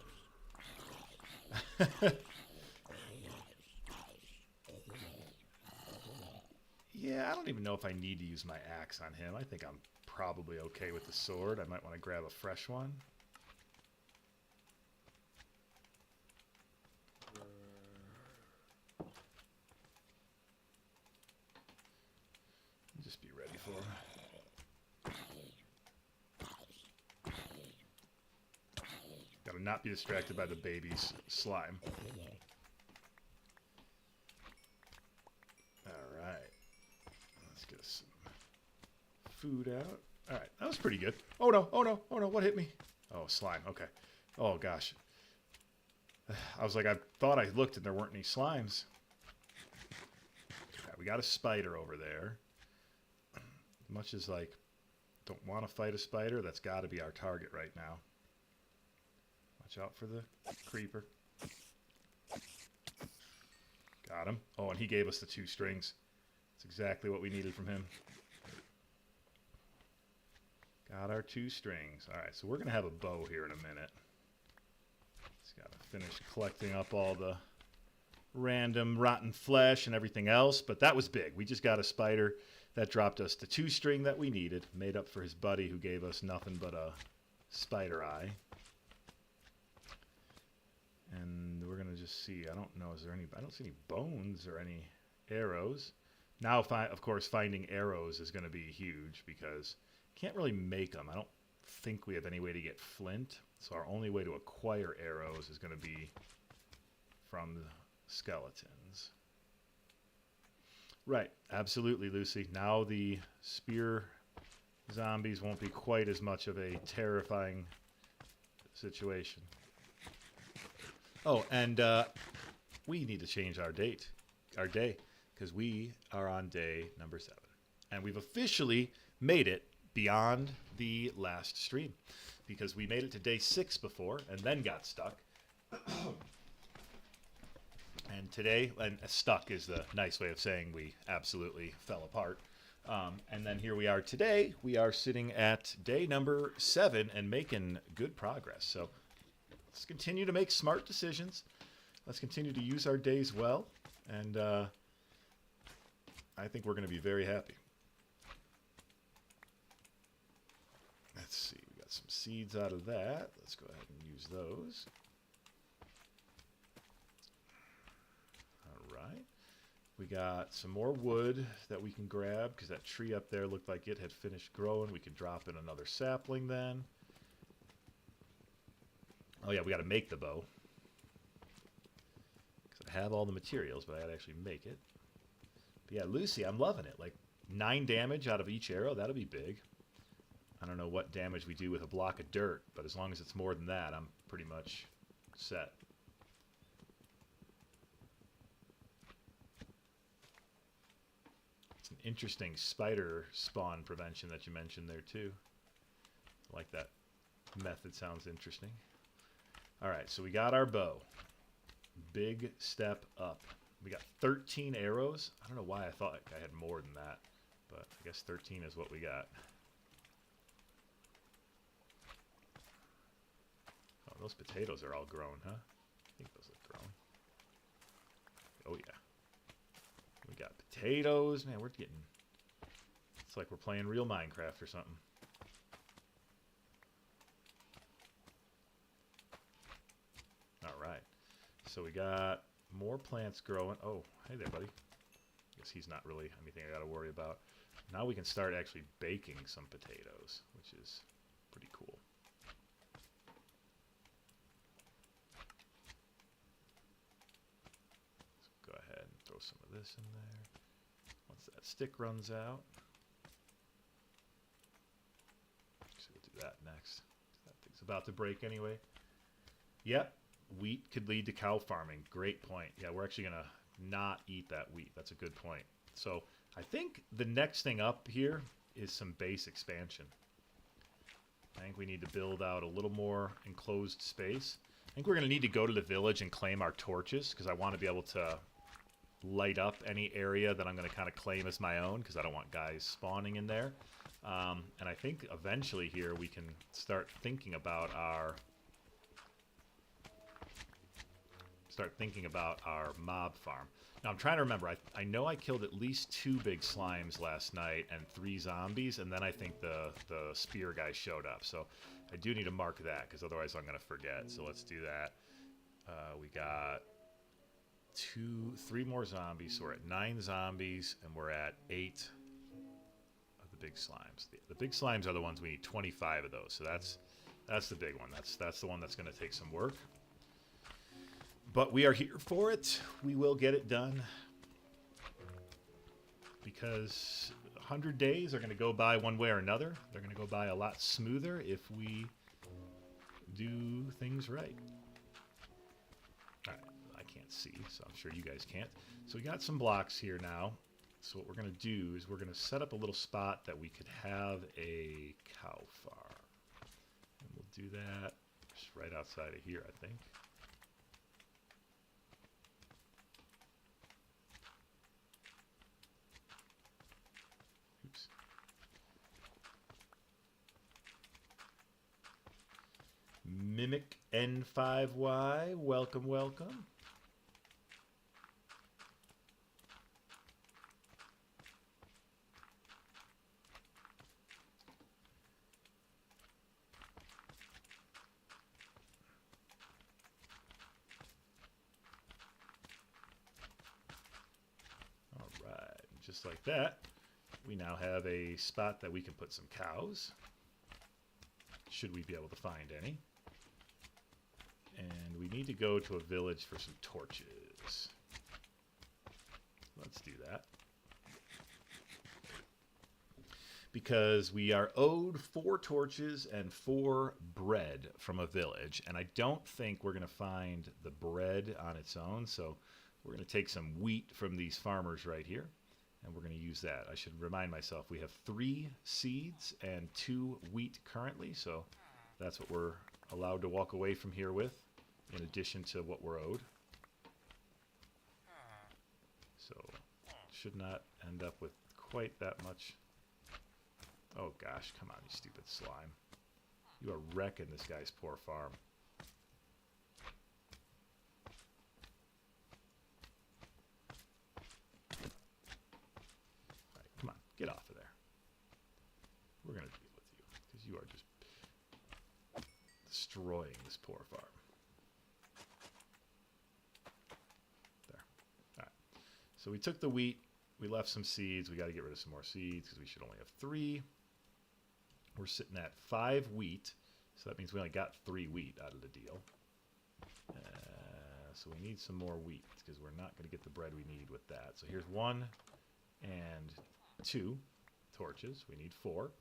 Yeah, I don't even know if I need to use my axe on him. I think I'm probably okay with the sword. I might want to grab a fresh one. Just be ready for him. Gotta not be distracted by the baby's slime. Alright. Let's get some food out. Alright, that was pretty good. Oh no, oh no, oh no, what hit me? Oh, slime, okay. Oh gosh. I was like, I thought I looked and there weren't any slimes. Right, we got a spider over there. Much as like, don't want to fight a spider, that's got to be our target right now. Watch out for the creeper. Got him. Oh, and he gave us the 2 strings. That's exactly what we needed from him. Got our 2 strings. All right, so we're going to have a bow here in a minute. Just got to finish collecting up all the random rotten flesh and everything else, but that was big. We just got a spider. That dropped us the 2 string that we needed, made up for his buddy who gave us nothing but a spider eye. And we're going to just see, I don't know, is there any, I don't see any bones or any arrows. Now, of course, finding arrows is going to be huge because can't really make them. I don't think we have any way to get flint, so our only way to acquire arrows is going to be from the skeletons. Right, absolutely, Lucy. Now the spear zombies won't be quite as much of a terrifying situation. Oh, and we need to change our day, because we are on day number 7. And we've officially made it beyond the last stream, because we made it to day 6 before and then got stuck. And today, and stuck is the nice way of saying we absolutely fell apart. And then here we are today. We are sitting at day number 7 and making good progress. So let's continue to make smart decisions. Let's continue to use our days well. And I think we're going to be very happy. Let's see. We got some seeds out of that. Let's go ahead and use those. Right. We got some more wood that we can grab because that tree up there looked like it had finished growing. We could drop in another sapling then. Oh yeah, we got to make the bow. Because I have all the materials, but I got to actually make it. But yeah, Lucy, I'm loving it. Like 9 damage out of each arrow, that'll be big. I don't know what damage we do with a block of dirt, but as long as it's more than that, I'm pretty much set. It's an interesting spider spawn prevention that you mentioned there too. I like that method, sounds interesting. Alright, so we got our bow. Big step up. We got 13 arrows. I don't know why I thought I had more than that, but I guess 13 is what we got. Oh, those potatoes are all grown, huh? I think those look grown. Oh yeah. We got potatoes. Man, we're getting... It's like we're playing real Minecraft or something. Alright. So we got more plants growing. Oh, hey there, buddy. Guess he's not really anything I gotta worry about. Now we can start actually baking some potatoes, which is pretty cool. Let's go ahead and throw some of this in there. Once that stick runs out. Actually, we'll do that next. That thing's about to break anyway. Yep. Wheat could lead to cow farming. Great point. Yeah, we're actually going to not eat that wheat. That's a good point. So I think the next thing up here is some base expansion. I think we need to build out a little more enclosed space. I think we're going to need to go to the village and claim our torches because I want to be able to light up any area that I'm going to kind of claim as my own, because I don't want guys spawning in there. And I think eventually here we can start thinking about our mob farm. Now I'm trying to remember. I know I killed at least 2 big slimes last night and 3 zombies, and then I think the spear guy showed up. So I do need to mark that, because otherwise I'm going to forget. So let's do that. We got 3 more zombies. So we're at 9 zombies, and we're at 8 of the big slimes. The big slimes are the ones we need 25 of those. So that's the big one. That's the one that's going to take some work. But we are here for it. We will get it done. Because 100 days are going to go by one way or another. They're going to go by a lot smoother if we do things right. Alright, I can't see, so I'm sure you guys can't. So we got some blocks here now. So what we're going to do is we're going to set up a little spot that we could have a cow farm. And we'll do that just right outside of here, I think. Oops. Mimic N5Y, welcome, welcome. All right, just like that, we now have a spot that we can put some cows, should we be able to find any. And we need to go to a village for some torches. Let's do that. Because we are owed 4 torches and 4 bread from a village. And I don't think we're going to find the bread on its own. So we're going to take some wheat from these farmers right here. And we're going to use that. I should remind myself we have 3 seeds and 2 wheat currently. So that's what we're allowed to walk away from here with, in addition to what we're owed. So, should not end up with quite that much. Oh gosh, come on, you stupid slime. You are wrecking this guy's poor farm. Alright, come on, get off of there. We're going to deal with you, because you are just destroying this poor farm. There. Alright. So we took the wheat. We left some seeds. We got to get rid of some more seeds because we should only have 3. We're sitting at 5 wheat. So that means we only got 3 wheat out of the deal. So we need some more wheat because we're not going to get the bread we need with that. So here's 1 and 2 torches. We need 4.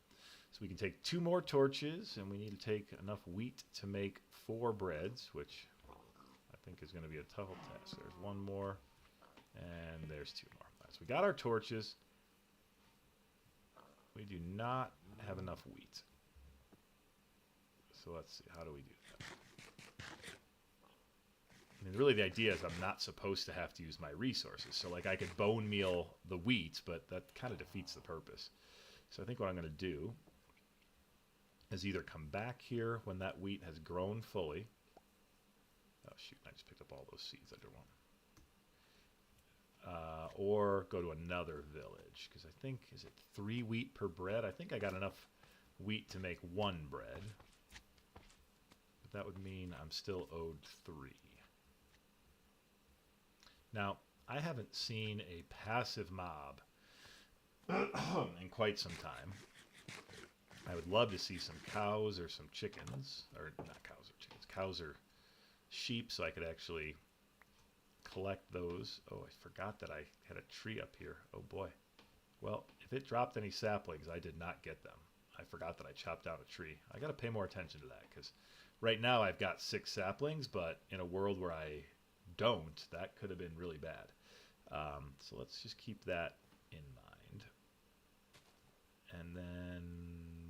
So we can take 2 more torches, and we need to take enough wheat to make 4 breads, which I think is going to be a tough test. There's 1 more, and there's 2 more. Right, so we got our torches. We do not have enough wheat. So let's see, how do we do that? I mean, really the idea is I'm not supposed to have to use my resources. So like I could bone meal the wheat, but that kind of defeats the purpose. So I think what I'm going to do is either come back here when that wheat has grown fully. Oh shoot, I just picked up all those seeds I don't want. Or go to another village, because I think, is it 3 wheat per bread? I think I got enough wheat to make 1 bread. But that would mean I'm still owed 3. Now, I haven't seen a passive mob in quite some time. I would love to see some cows or some chickens, or not cows or chickens, cows or sheep, so I could actually collect those. Oh, I forgot that I had a tree up here. Oh boy. Well, if it dropped any saplings, I did not get them. I forgot that I chopped down a tree. I got to pay more attention to that, because right now I've got 6 saplings, but in a world where I don't, that could have been really bad. So let's just keep that in mind. And then,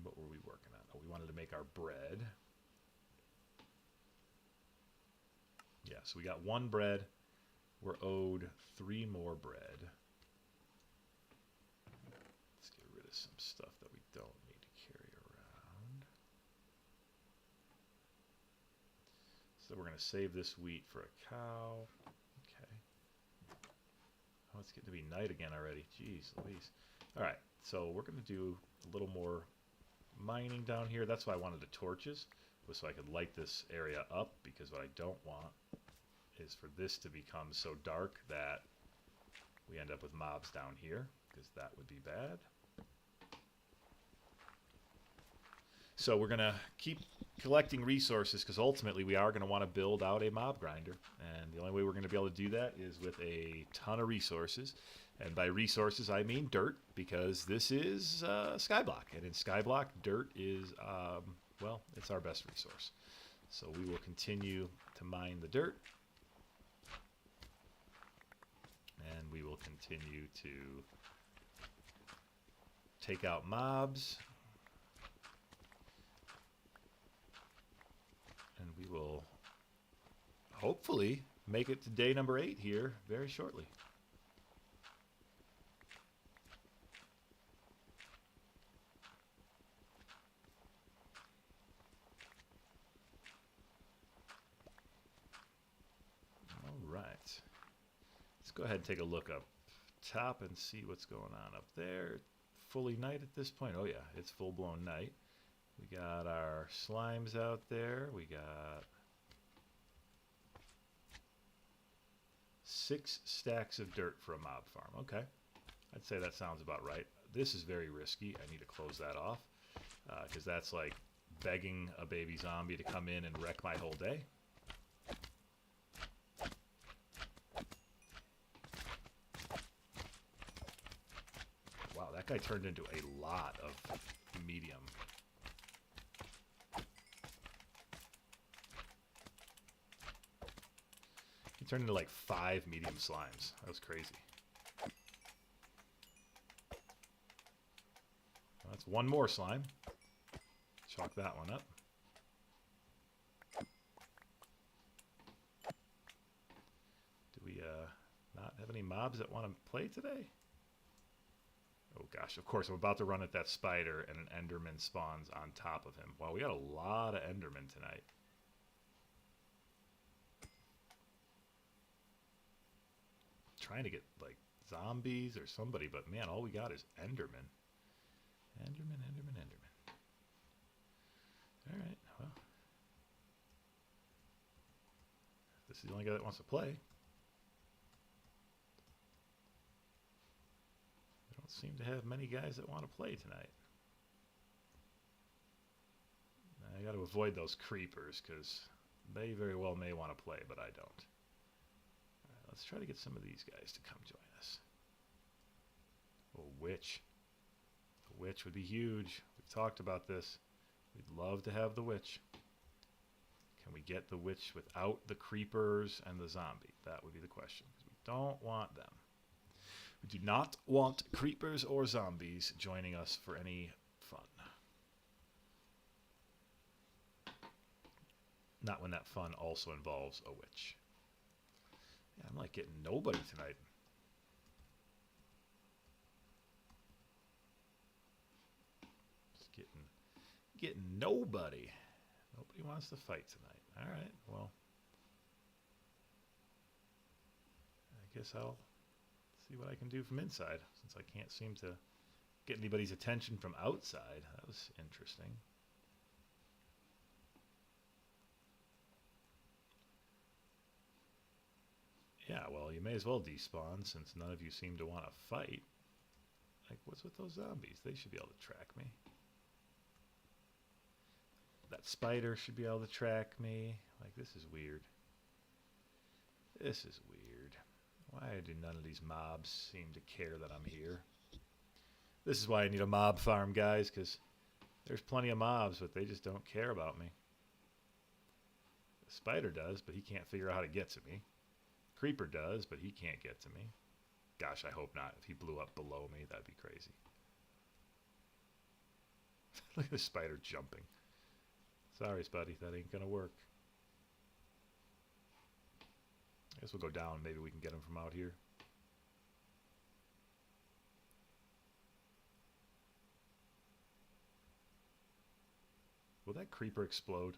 what were we working on? Oh, we wanted to make our bread. Yeah, so we got 1 bread. we're owed 3 more bread. Let's get rid of some stuff that we don't need to carry around. So we're going to save this wheat for a cow. Okay. Oh, it's getting to be night again already. Jeez Louise. All right, so we're going to do a little more mining down here. That's why I wanted the torches, was so I could light this area up, because what I don't want is for this to become so dark that we end up with mobs down here, because that would be bad. So we're going to keep collecting resources, because ultimately we are going to want to build out a mob grinder. And the only way we're going to be able to do that is with a ton of resources. And by resources, I mean dirt, because this is Skyblock. And in Skyblock, dirt is, well, it's our best resource. So we will continue to mine the dirt. And we will continue to take out mobs. And we will hopefully make it to day number 8 here very shortly. All right. Let's go ahead and take a look up top and see what's going on up there. Fully night at this point. Oh yeah, it's full-blown night. We got our slimes out there. We got 6 stacks of dirt for a mob farm. Okay, I'd say that sounds about right. This is very risky. I need to close that off, because that's like begging a baby zombie to come in and wreck my whole day. Wow, that guy turned into a lot of medium. He turned into like 5 medium slimes. That was crazy. Well, that's 1 more slime. Chalk that one up. Do we not have any mobs that want to play today? Oh gosh, of course, I'm about to run at that spider and an enderman spawns on top of him. Wow, we got a lot of endermen tonight. Trying to get like zombies or somebody, but man, all we got is endermen. Enderman. All right, well, this is the only guy that wants to play. We don't seem to have many guys that want to play tonight. I got to avoid those creepers, because they very well may want to play, but I don't. Let's try to get some of these guys to come join us. Oh, witch. The witch would be huge. We've talked about this. We'd love to have the witch. Can we get the witch without the creepers and the zombie? That would be the question, because we don't want them. We do not want creepers or zombies joining us for any fun. Not when that fun also involves a witch. Yeah, I'm like getting nobody tonight. Just getting nobody. Nobody wants to fight tonight. All right, well, I guess I'll see what I can do from inside, since I can't seem to get anybody's attention from outside. That was interesting. Yeah, well, you may as well despawn, since none of you seem to want to fight. Like, what's with those zombies? They should be able to track me. That spider should be able to track me. Like, this is weird. This is weird. Why do none of these mobs seem to care that I'm here? This is why I need a mob farm, guys, because there's plenty of mobs, but they just don't care about me. The spider does, but he can't figure out how to get to me. Creeper does, but he can't get to me. Gosh, I hope not. If he blew up below me, that'd be crazy. Look at the spider jumping. Sorry, Spuddy, that ain't gonna work. guess we'll go down. Maybe we can get him from out here. Will that creeper explode?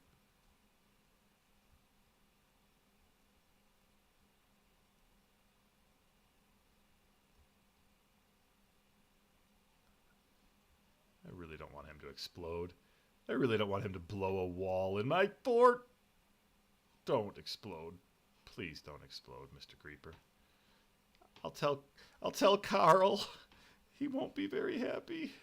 I really don't want him to explode. I really don't want him to blow a wall in my fort. Don't explode. Please don't explode, Mr. Creeper. I'll tell Carl. He won't be very happy.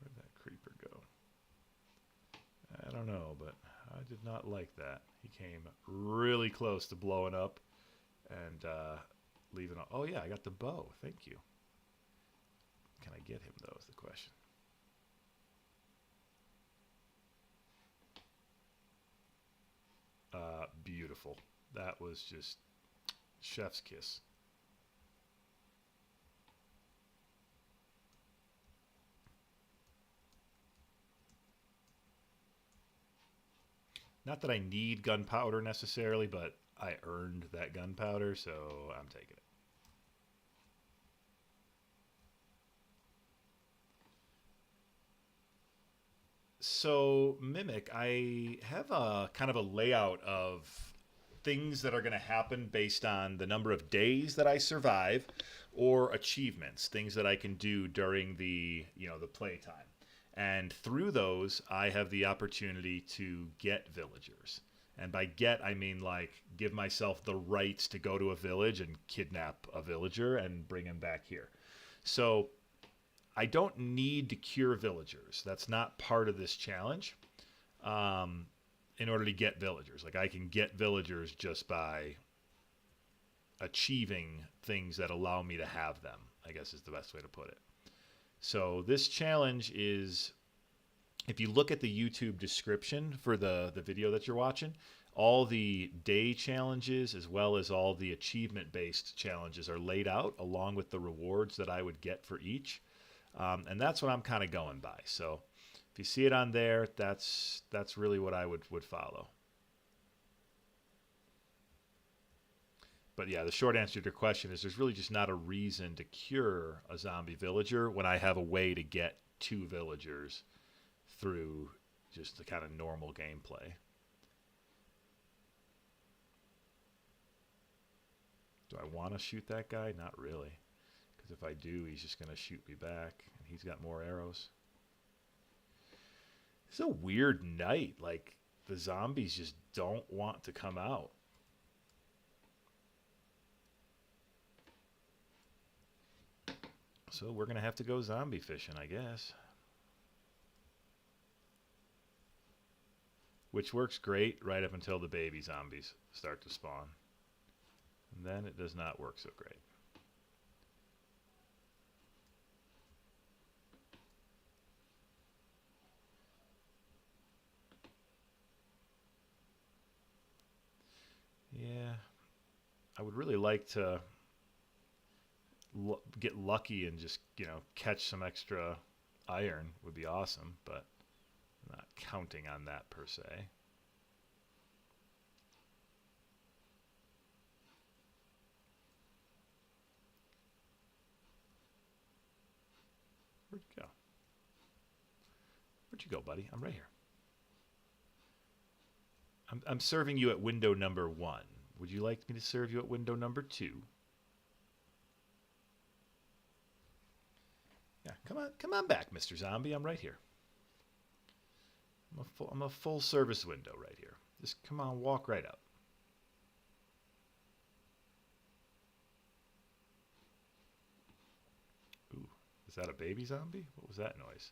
Where'd that creeper go? I don't know, but I did not like that. He came really close to blowing up and leaving. Oh yeah, I got the bow. Thank you. Can I get him though? Is the question. Beautiful. That was just chef's kiss. Not that I need gunpowder necessarily, but I earned that gunpowder, so I'm taking it. So, Mimic, I have a kind of a layout of things that are going to happen based on the number of days that I survive or achievements, things that I can do during the playtime. And through those, I have the opportunity to get villagers. And by get, I mean like give myself the rights to go to a village and kidnap a villager and bring him back here. So I don't need to cure villagers. That's not part of this challenge in order to get villagers. Like I can get villagers just by achieving things that allow me to have them, I guess is the best way to put it. So this challenge is, if you look at the YouTube description for the video that you're watching, all the day challenges as well as all the achievement-based challenges are laid out along with the rewards that I would get for each. And that's what I'm kind of going by. So if you see it on there, that's really what I would follow. But yeah, the short answer to your question is there's really just not a reason to cure a zombie villager when I have a way to get 2 villagers through just the kind of normal gameplay. Do I want to shoot that guy? Not really. Because if I do, he's just going to shoot me back. And he's got more arrows. It's a weird night. Like, the zombies just don't want to come out. So we're going to have to go zombie fishing, I guess. Which works great right up until the baby zombies start to spawn. And then it does not work so great. Yeah, I would really like to get lucky and just, catch some extra iron would be awesome, but I'm not counting on that per se. Where'd you go? Where'd you go, buddy? I'm right here. I'm serving you at window number 1. Would you like me to serve you at window number 2? Yeah, come on back, Mr. Zombie. I'm right here. I'm a full service window right here. Just come on, walk right up. Ooh, is that a baby zombie? What was that noise?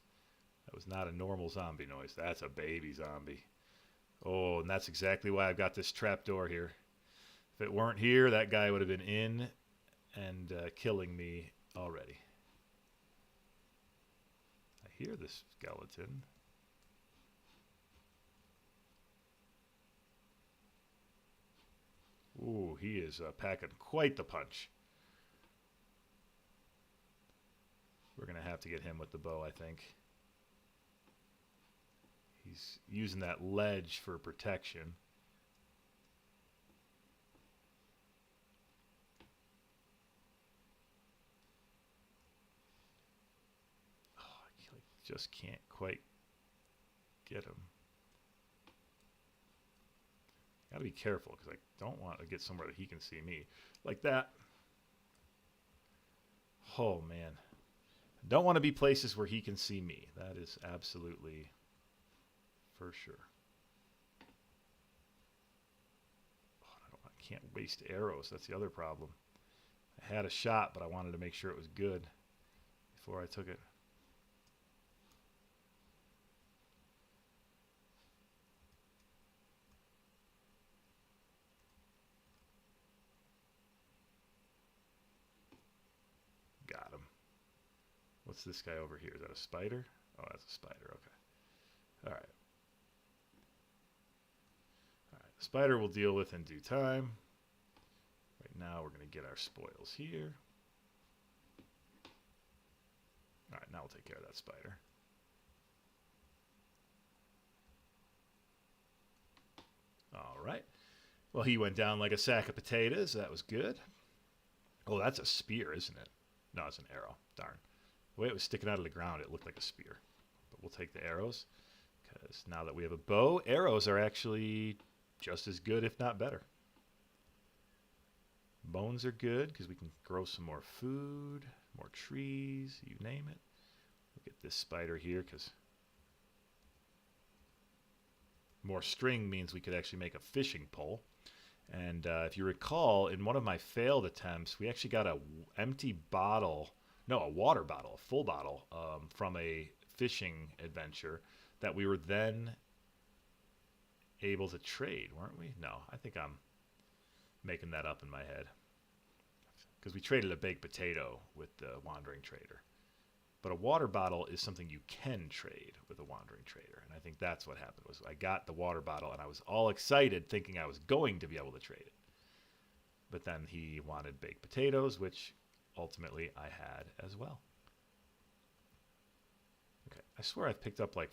That was not a normal zombie noise. That's a baby zombie. Oh, and that's exactly why I've got this trapdoor here. If it weren't here, that guy would have been in and killing me already. I hear the skeleton. Ooh, he is packing quite the punch. We're going to have to get him with the bow, I think. He's using that ledge for protection. Oh, I just can't quite get him. Gotta be careful because I don't want to get somewhere that he can see me. Like that. Oh, man. Don't want to be places where he can see me. That is absolutely for sure. Oh, I can't waste arrows. That's the other problem. I had a shot, but I wanted to make sure it was good before I took it. Got him. What's this guy over here? Is that a spider? Oh, that's a spider. Okay. All right. All right. The spider we'll deal with in due time. Right now, we're going to get our spoils here. All right. Now we'll take care of that spider. All right. Well, he went down like a sack of potatoes. That was good. Oh, that's a spear, isn't it? No, it's an arrow. Darn. The way it was sticking out of the ground, it looked like a spear. But we'll take the arrows, because now that we have a bow, arrows are actually just as good, if not better. Bones are good, because we can grow some more food, more trees, you name it. We'll get this spider here, because more string means we could actually make a fishing pole. And if you recall, in one of my failed attempts, we actually got a empty bottle, no, a water bottle, a full bottle, from a fishing adventure that we were then able to trade, weren't we? No, I think I'm making that up in my head. Because we traded a baked potato with the wandering trader. But a water bottle is something you can trade with a wandering trader. And I think that's what happened. Was I got the water bottle and I was all excited thinking I was going to be able to trade it. But then he wanted baked potatoes, which ultimately I had as well. Okay, I swear I've picked up like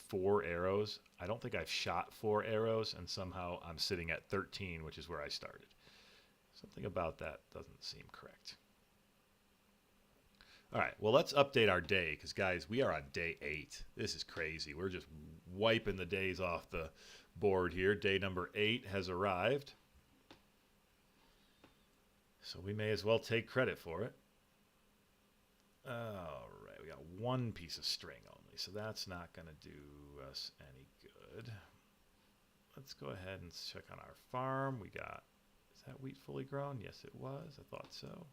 4 arrows. I don't think I've shot 4 arrows, and somehow I'm sitting at 13, which is where I started. Something about that doesn't seem correct. All right, well, let's update our day, because, guys, we are on day 8. This is crazy. We're just wiping the days off the board here. Day number 8 has arrived. So we may as well take credit for it. All right, we got 1 piece of string only, so that's not going to do us any good. Let's go ahead and check on our farm. We got, is that wheat fully grown? Yes, it was. I thought so.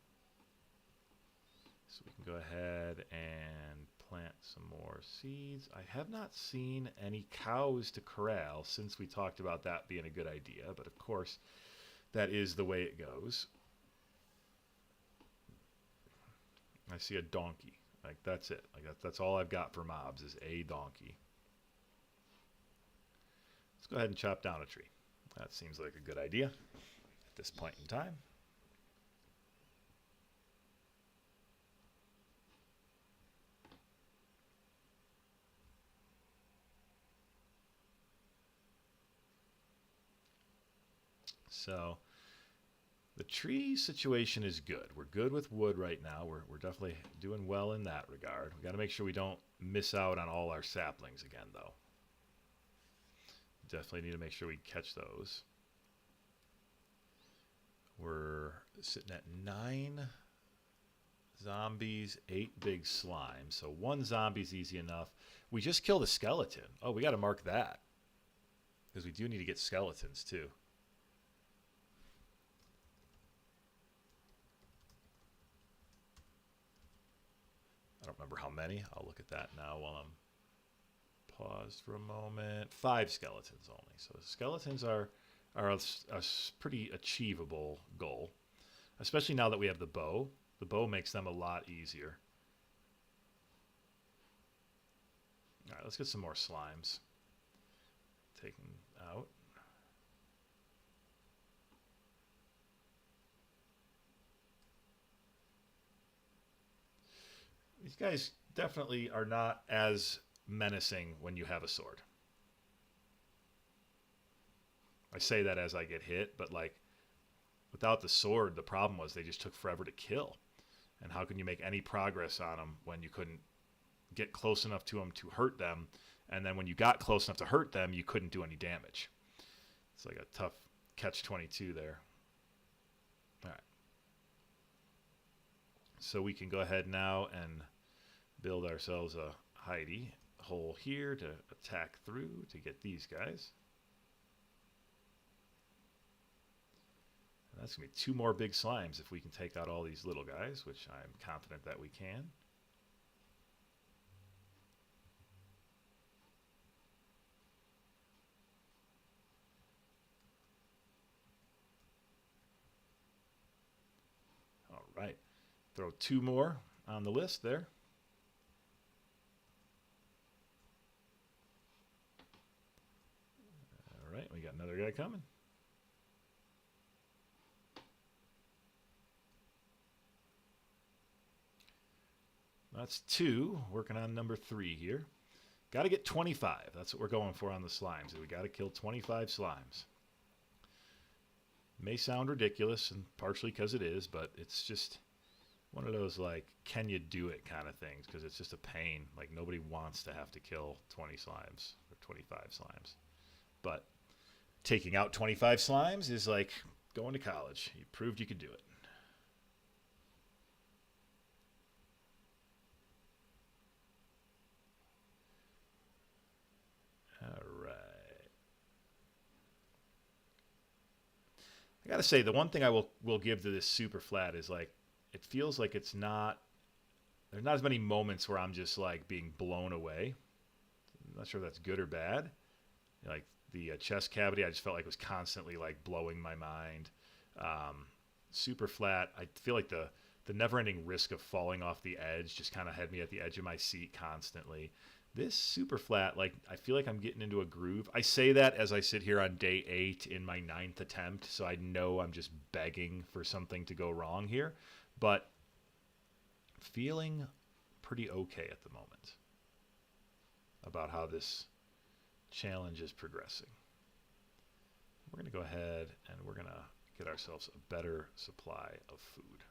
So we can go ahead and plant some more seeds. I have not seen any cows to corral since we talked about that being a good idea, but of course that is the way it goes. I see a donkey. Like, that's it. Like, that's all I've got for mobs is a donkey. Let's go ahead and chop down a tree. That seems like a good idea at this point in time. So the tree situation is good. We're good with wood right now. We're definitely doing well in that regard. We got to make sure we don't miss out on all our saplings again, though. Definitely need to make sure we catch those. We're sitting at 9 zombies, 8 big slimes. So 1 zombie's easy enough. We just killed a skeleton. Oh, we got to mark that, because we do need to get skeletons too. I don't remember how many. I'll look at that now while I'm paused for a moment. 5 skeletons only. So skeletons are a pretty achievable goal, especially now that we have the bow. The bow makes them a lot easier. All right, let's get some more slimes taken out. These guys definitely are not as menacing when you have a sword. I say that as I get hit, but like without the sword, the problem was they just took forever to kill. And how can you make any progress on them when you couldn't get close enough to them to hurt them? And then when you got close enough to hurt them, you couldn't do any damage. It's like a tough catch-22 there. All right. So we can go ahead now and build ourselves a hidey hole here to attack through to get these guys. And that's going to be 2 more big slimes if we can take out all these little guys, which I'm confident that we can. All right. Throw 2 more on the list there. All right, we got another guy coming. That's 2. Working on number 3 here. Got to get 25. That's what we're going for on the slimes. We got to kill 25 slimes. May sound ridiculous, and partially because it is, but it's just one of those, like, can you do it kind of things, because it's just a pain. Like, nobody wants to have to kill 20 slimes or 25 slimes. But taking out 25 slimes is like going to college. You proved you could do it. All right. I gotta say, the one thing I will give to this Superflat is, like, it feels like it's not, there's not as many moments where I'm just like being blown away. I'm not sure if that's good or bad. Like the chest cavity, I just felt like was constantly like blowing my mind. Superflat, I feel like the never-ending risk of falling off the edge just kind of had me at the edge of my seat constantly. This Superflat, like, I feel like I'm getting into a groove. I say that as I sit here on day 8 in my 9th attempt, so I know I'm just begging for something to go wrong here. But feeling pretty okay at the moment about how this challenge is progressing. We're going to go ahead and we're going to get ourselves a better supply of food.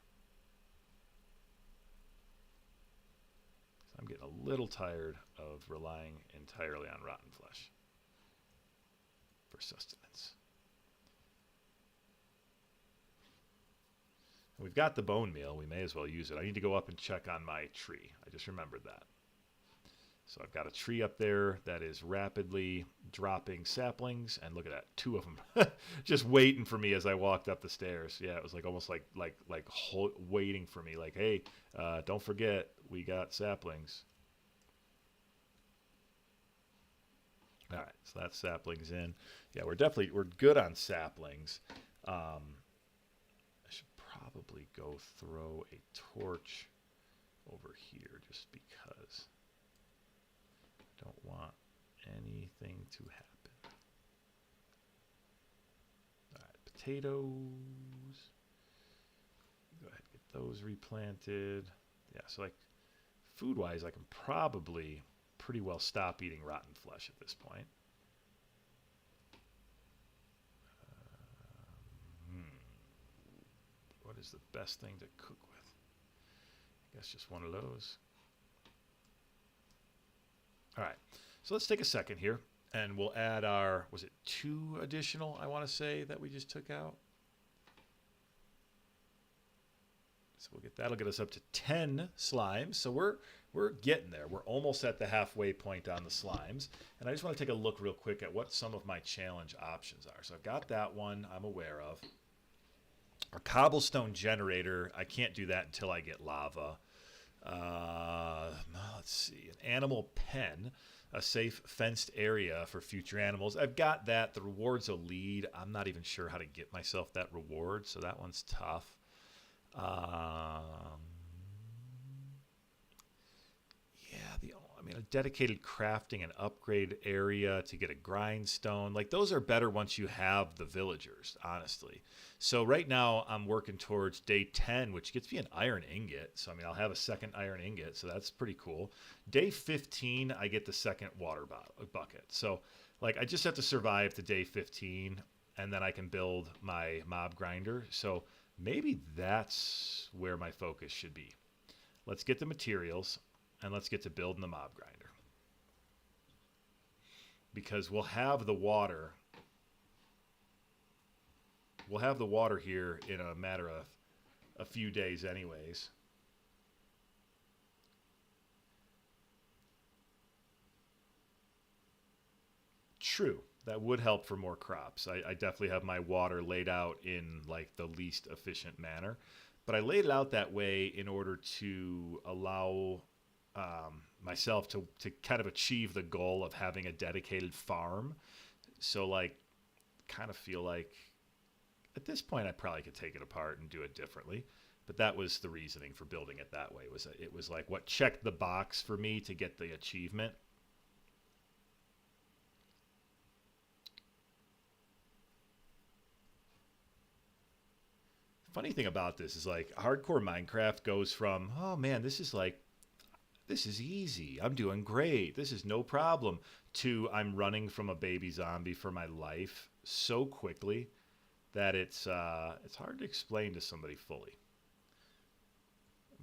I'm getting a little tired of relying entirely on rotten flesh for sustenance. And we've got the bone meal. We may as well use it. I need to go up and check on my tree. I just remembered that. So I've got a tree up there that is rapidly dropping saplings, and look at that, 2 of them just waiting for me as I walked up the stairs. Yeah, it was like almost like waiting for me, like, hey, don't forget, we got saplings. All right, so that's saplings in. Yeah, we're good on saplings. I should probably go throw a torch over here just because I don't want anything to happen. All right, potatoes. Go ahead and get those replanted. Yeah, so like food-wise, I can probably pretty well stop eating rotten flesh at this point. What is the best thing to cook with? I guess just one of those. All right, so let's take a second here, and we'll add our, was it 2 additional, I want to say, that we just took out? So we'll get, that'll get us up to 10 slimes. So we're getting there. We're almost at the halfway point on the slimes. And I just want to take a look real quick at what some of my challenge options are. So I've got that one I'm aware of. A cobblestone generator, I can't do that until I get lava. Let's see, an animal pen, a safe fenced area for future animals. I've got that. The reward's a lead. I'm not even sure how to get myself that reward, so that one's tough. Yeah, I mean, a dedicated crafting and upgrade area to get a grindstone. Like, those are better once you have the villagers, honestly. So right now I'm working towards day 10, which gets me an iron ingot. So, I mean, I'll have a second iron ingot. So that's pretty cool. Day 15, I get the second water bucket. So, like, I just have to survive to day 15, and then I can build my mob grinder. So maybe that's where my focus should be. Let's get the materials, and let's get to building the mob grinder. Because we'll have the water. We'll have the water here in a matter of a few days anyways. True. That would help for more crops. I definitely have my water laid out in like the least efficient manner. But I laid it out that way in order to allow myself to kind of achieve the goal of having a dedicated farm. So, like, kind of feel like at this point I probably could take it apart and do it differently. But that was the reasoning for building it that way. It was like what checked the box for me to get the achievement. Funny thing about this is, like, hardcore Minecraft goes from, oh man, this is easy, I'm doing great, this is no problem, to I'm running from a baby zombie for my life so quickly that it's hard to explain to somebody fully.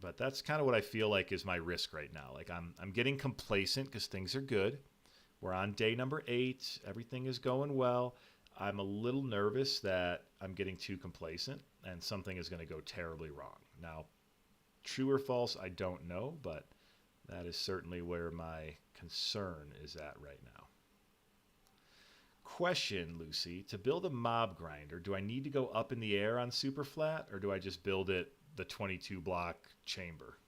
But that's kind of what I feel like is my risk right now. Like, I'm getting complacent because things are good. We're on day number 8. Everything is going well. I'm a little nervous that I'm getting too complacent and something is going to go terribly wrong. Now, true or false, I don't know, but that is certainly where my concern is at right now. Question, Lucy. To build a mob grinder, do I need to go up in the air on Superflat, or do I just build it the 22 block chamber?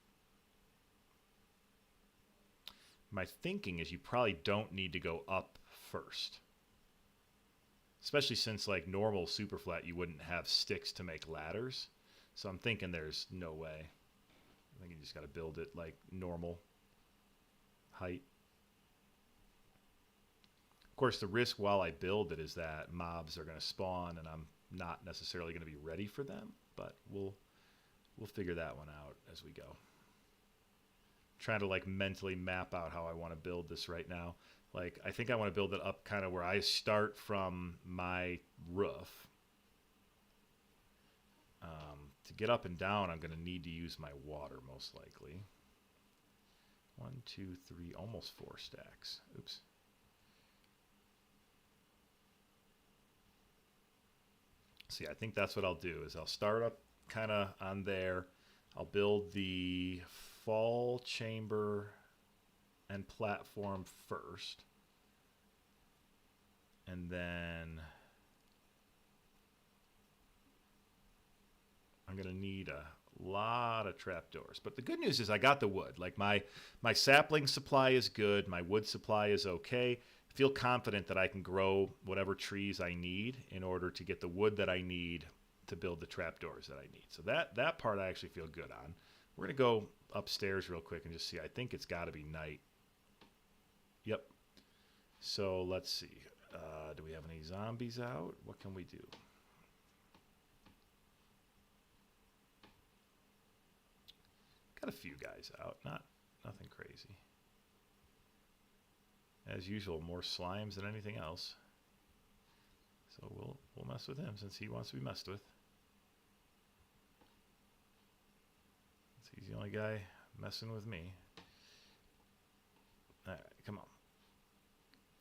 My thinking is you probably don't need to go up first. Especially since, like, normal Superflat, you wouldn't have sticks to make ladders. So I'm thinking there's no way. I think you just got to build it like normal height. Of course, the risk while I build it is that mobs are going to spawn and I'm not necessarily going to be ready for them. But we'll figure that one out as we go. Trying to, like, mentally map out how I want to build this right now. Like, I think I want to build it up kind of where I start from my roof. To get up and down, I'm going to need to use my water, most likely. 1, 2, 3, almost 4 stacks. Oops. See, I think that's what I'll do, is I'll start up kind of on there. I'll build the fall chamber and platform first, and then I'm gonna need a lot of trapdoors. But the good news is I got the wood. Like, my sapling supply is good, my wood supply is okay. I feel confident that I can grow whatever trees I need in order to get the wood that I need to build the trapdoors that I need. So that part I actually feel good on. We're gonna go upstairs real quick and just see. I think it's got to be night. Yep. So let's see. Do we have any zombies out? What can we do? Got a few guys out. Nothing crazy. As usual, more slimes than anything else. So we'll mess with him since he wants to be messed with. He's the only guy messing with me. All right, come on.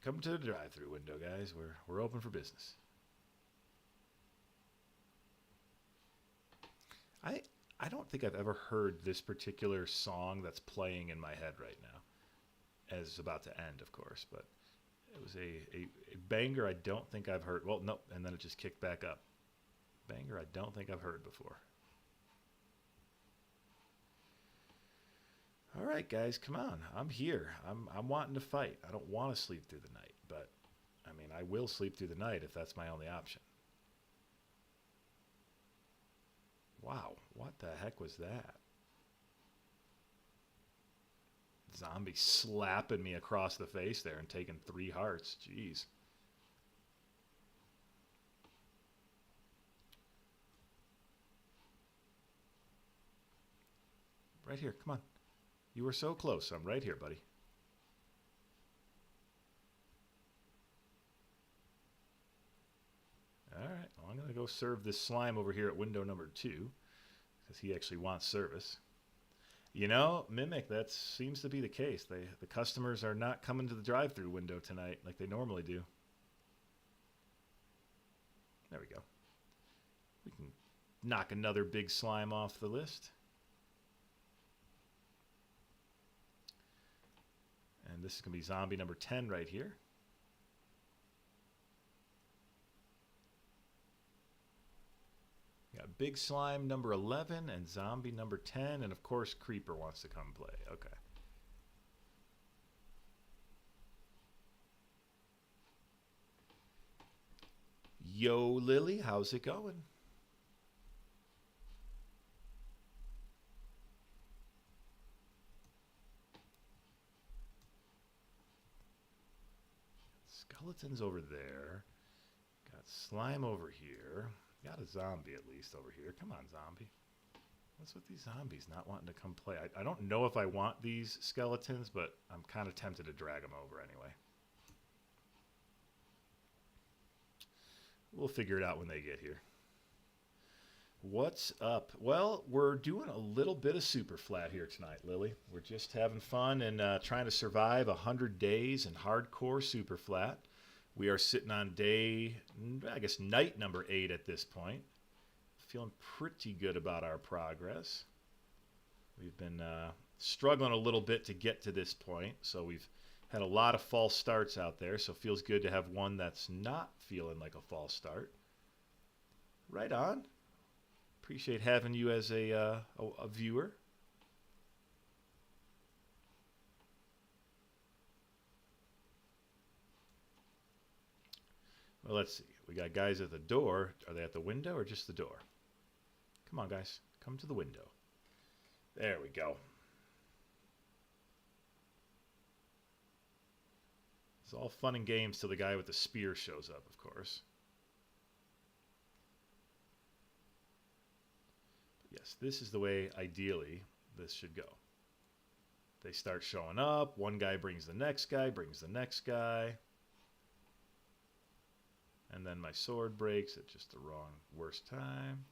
Come to the drive-through window, guys. We're open for business. I don't think I've ever heard this particular song that's playing in my head right now. As it's about to end, of course, but it was a banger I don't think I've heard. Well, nope, and then it just kicked back up. Banger I don't think I've heard before. All right, guys, come on. I'm here. I'm wanting to fight. I don't want to sleep through the night, but I mean, I will sleep through the night if that's my only option. Wow, what the heck was that? Zombie slapping me across the face there and taking 3 hearts. Jeez. Right here. Come on. You were so close. I'm right here, buddy. All right. Well, I'm going to go serve this slime over here at window number 2 because he actually wants service. You know, Mimic, that seems to be the case. The customers are not coming to the drive-thru window tonight like they normally do. There we go. We can knock another big slime off the list. And this is going to be zombie number 10 right here. Got big slime number 11 and zombie number 10. And of course, creeper wants to come play. Okay. Yo, Lily, how's it going? Skeletons over there. Got slime over here. Got a zombie at least over here. Come on, zombie. What's with these zombies not wanting to come play? I don't know if I want these skeletons, but I'm kind of tempted to drag them over anyway. We'll figure it out when they get here. What's up? Well, we're doing a little bit of Superflat here tonight, Lily. We're just having fun and trying to survive 100 days in hardcore Superflat. We are sitting on day, I guess, night number 8 at this point. Feeling pretty good about our progress. We've been struggling a little bit to get to this point, so we've had a lot of false starts out there, so it feels good to have one that's not feeling like a false start. Right on. Appreciate having you as a viewer. Well, let's see. We got guys at the door. Are they at the window or just the door? Come on, guys. Come to the window. There we go. It's all fun and games till the guy with the spear shows up, of course. But yes, this is the way, ideally, this should go. They start showing up. One guy brings the next guy, brings the next guy. And then my sword breaks at just the wrong, worst time.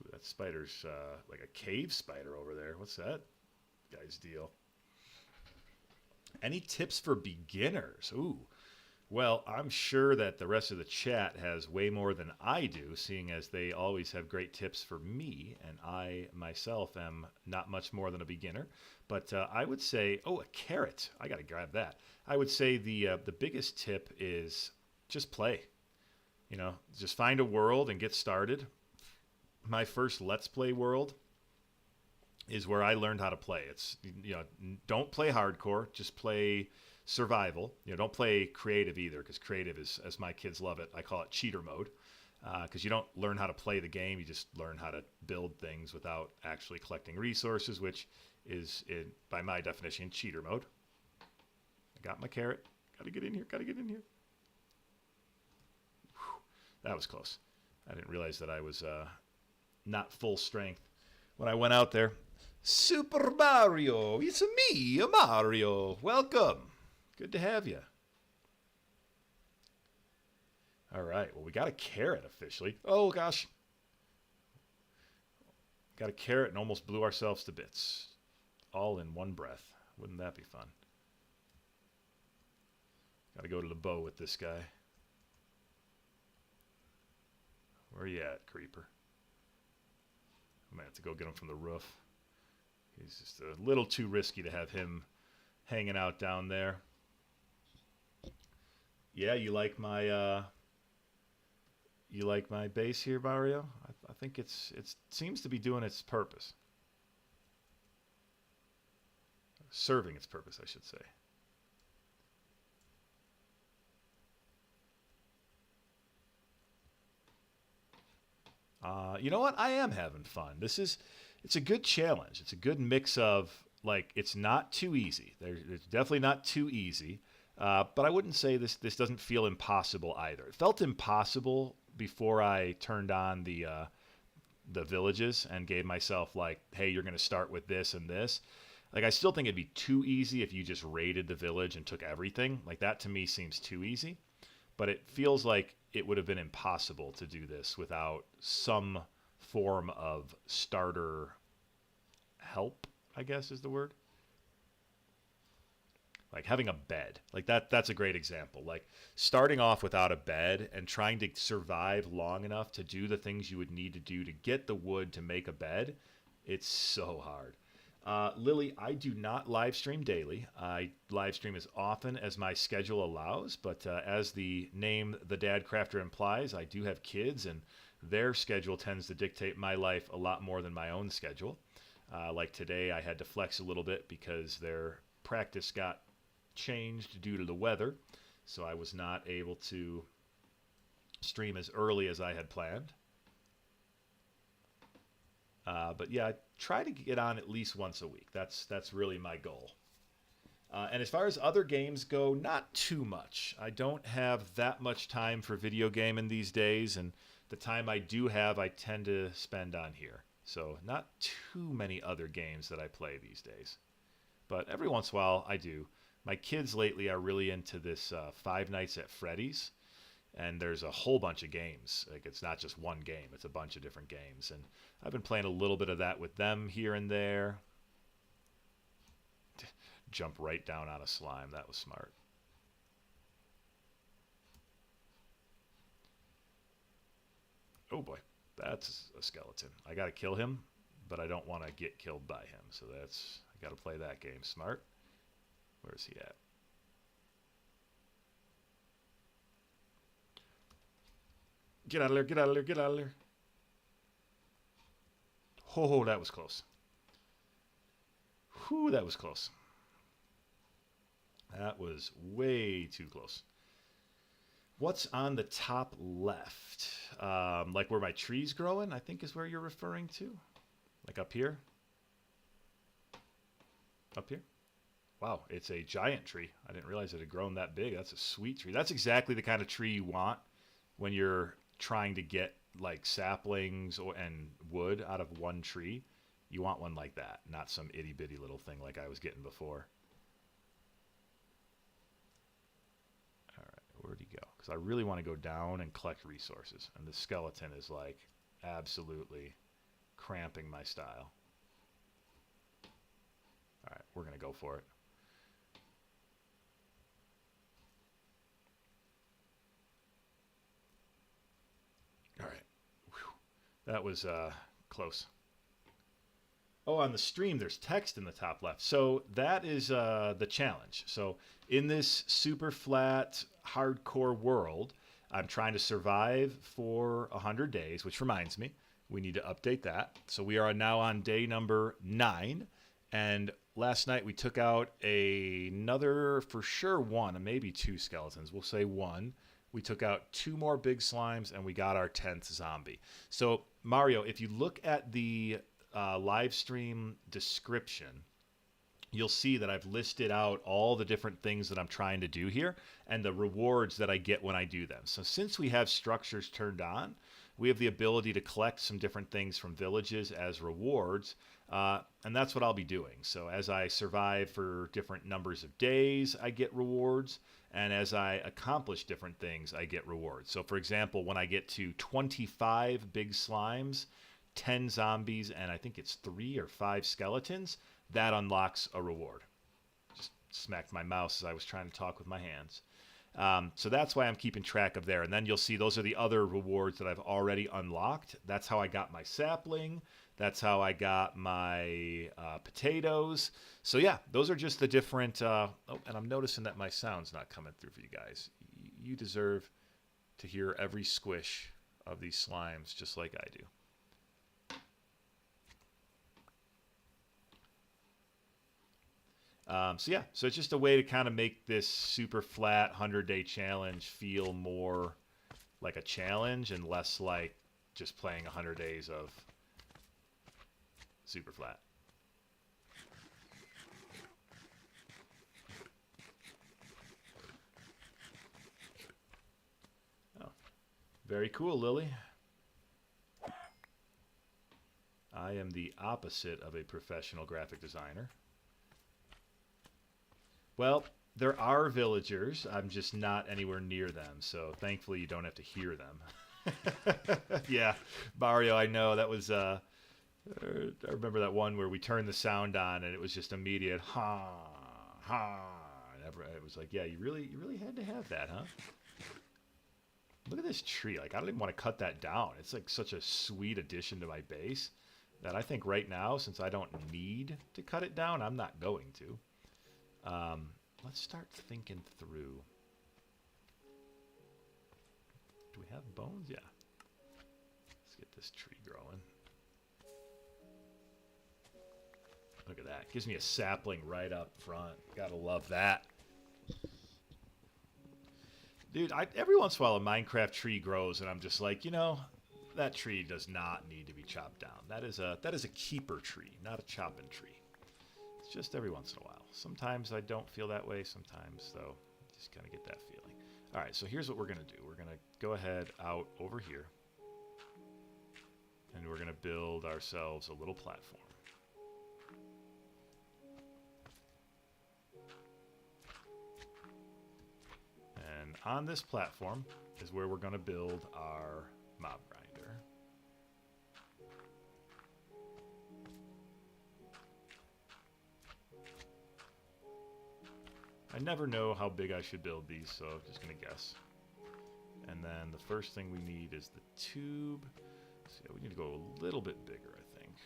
Ooh, that spider's like a cave spider over there. What's that guy's deal? Any tips for beginners? Ooh. Well, I'm sure that the rest of the chat has way more than I do, seeing as they always have great tips for me, and I myself am not much more than a beginner. But I would say, oh, a carrot. I got to grab that. I would say the biggest tip is just play. You know, just find a world and get started. My first Let's Play world is where I learned how to play. It's, you know, don't play hardcore, just play survival. You know, don't play creative either, because creative is, as my kids love it, I call it cheater mode, because you don't learn how to play the game, you just learn how to build things without actually collecting resources, which is, by my definition, cheater mode. I got my carrot. Gotta get in here, gotta get in here. Whew, that was close. I didn't realize that I was not full strength when I went out there. Super Mario, it's me, Mario. Welcome. Good to have you. All right. Well, we got a carrot officially. Oh, gosh. Got a carrot and almost blew ourselves to bits. All in one breath. Wouldn't that be fun? Got to go to the bow with this guy. Where you at, creeper? I might have to go get him from the roof. He's just a little too risky to have him hanging out down there. Yeah, you like my base here, Mario? I think it seems to be doing its purpose. Serving its purpose, I should say. You know what? I am having fun. It's a good challenge. It's a good mix of, like, it's not too easy. It's definitely not too easy. But I wouldn't say this doesn't feel impossible either. It felt impossible before I turned on the villages and gave myself, like, hey, you're going to start with this and this. Like, I still think it'd be too easy if you just raided the village and took everything. Like, that to me seems too easy. But it feels like it would have been impossible to do this without some form of starter help, I guess is the word. Like having a bed. Like that's a great example. Like starting off without a bed and trying to survive long enough to do the things you would need to do to get the wood to make a bed. It's so hard. Lily, I do not live stream daily. I live stream as often as my schedule allows, but as the name The Dadcrafter implies, I do have kids, and their schedule tends to dictate my life a lot more than my own schedule. Like today, I had to flex a little bit because their practice got changed due to the weather, so I was not able to stream as early as I had planned. But yeah, I try to get on at least once a week. That's really my goal. And as far as other games go, not too much. I don't have that much time for video gaming these days, and the time I do have, I tend to spend on here. So not too many other games that I play these days. But every once in a while, I do. My kids lately are really into this Five Nights at Freddy's. And there's a whole bunch of games. Like, it's not just one game. It's a bunch of different games. And I've been playing a little bit of that with them here and there. Jump right down on a slime. That was smart. Oh, boy. That's a skeleton. I got to kill him, but I don't want to get killed by him. So I got to play that game smart. Where's he at? Get out of there, get out of there, get out of there. Oh, that was close. Whew, that was close. That was way too close. What's on the top left? Like where my tree's growing, I think is where you're referring to. Like up here? Up here? Wow, it's a giant tree. I didn't realize it had grown that big. That's a sweet tree. That's exactly the kind of tree you want when you're trying to get like saplings and wood out of one tree. You want one like that, not some itty bitty little thing like I was getting before. All right, where'd he go? Because I really want to go down and collect resources, and the skeleton is like absolutely cramping my style. All right, we're gonna go for it. All right. Whew. That was close. Oh, on the stream, there's text in the top left. So that is the challenge. So in this super flat, hardcore world, I'm trying to survive for 100 days, which reminds me, we need to update that. So we are now on day number 9. And last night we took out another, for sure, 1, maybe 2 skeletons. We'll say 1. We took out 2 more big slimes, and we got our 10th zombie. So, Mario, if you look at the live stream description, you'll see that I've listed out all the different things that I'm trying to do here and the rewards that I get when I do them. So since we have structures turned on, we have the ability to collect some different things from villages as rewards, and that's what I'll be doing. So as I survive for different numbers of days, I get rewards. And as I accomplish different things, I get rewards. So for example, when I get to 25 big slimes, 10 zombies, and I think it's 3 or 5 skeletons, that unlocks a reward. Just smacked my mouse as I was trying to talk with my hands. So that's why I'm keeping track of there. And then you'll see those are the other rewards that I've already unlocked. That's how I got my sapling. That's how I got my potatoes. So yeah, those are just the different... oh, and I'm noticing that my sound's not coming through for you guys. You deserve to hear every squish of these slimes just like I do. So yeah, so it's just a way to kind of make this super flat 100-day challenge feel more like a challenge and less like just playing 100 days of Superflat. Oh, very cool, Lily. I am the opposite of a professional graphic designer. Well, there are villagers. I'm just not anywhere near them, so thankfully you don't have to hear them. Yeah, Mario, I know. That was, I remember that one where we turned the sound on and it was just immediate, ha, ha. It was like, yeah, you really had to have that, huh? Look at this tree. Like, I don't even want to cut that down. It's like such a sweet addition to my base that I think right now, since I don't need to cut it down, I'm not going to. Let's start thinking through. Do we have bones? Yeah. Let's get this tree growing. Look at that. Gives me a sapling right up front. Gotta love that. Dude, every once in a while a Minecraft tree grows and I'm just like, you know, that tree does not need to be chopped down. That is a keeper tree, not a chopping tree. It's just every once in a while. Sometimes I don't feel that way. Sometimes, though, I just kind of get that feeling. All right, so here's what we're going to do. We're going to go ahead out over here. And we're going to build ourselves a little platform. And on this platform is where we're going to build our mob grinder. I never know how big I should build these, so I'm just going to guess. And then the first thing we need is the tube. So yeah, we need to go a little bit bigger, I think.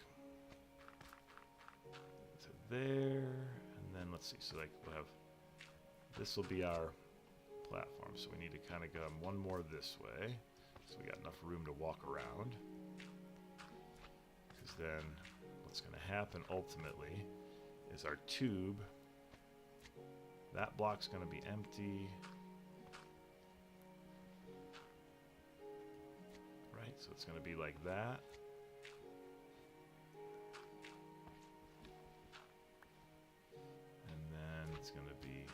To there, and then let's see. So like we'll have, this will be our platform. So we need to kind of go one more this way, so we got enough room to walk around. Because then what's going to happen ultimately is our tube. That block's going to be empty. Right, so it's going to be like that. And then it's going to be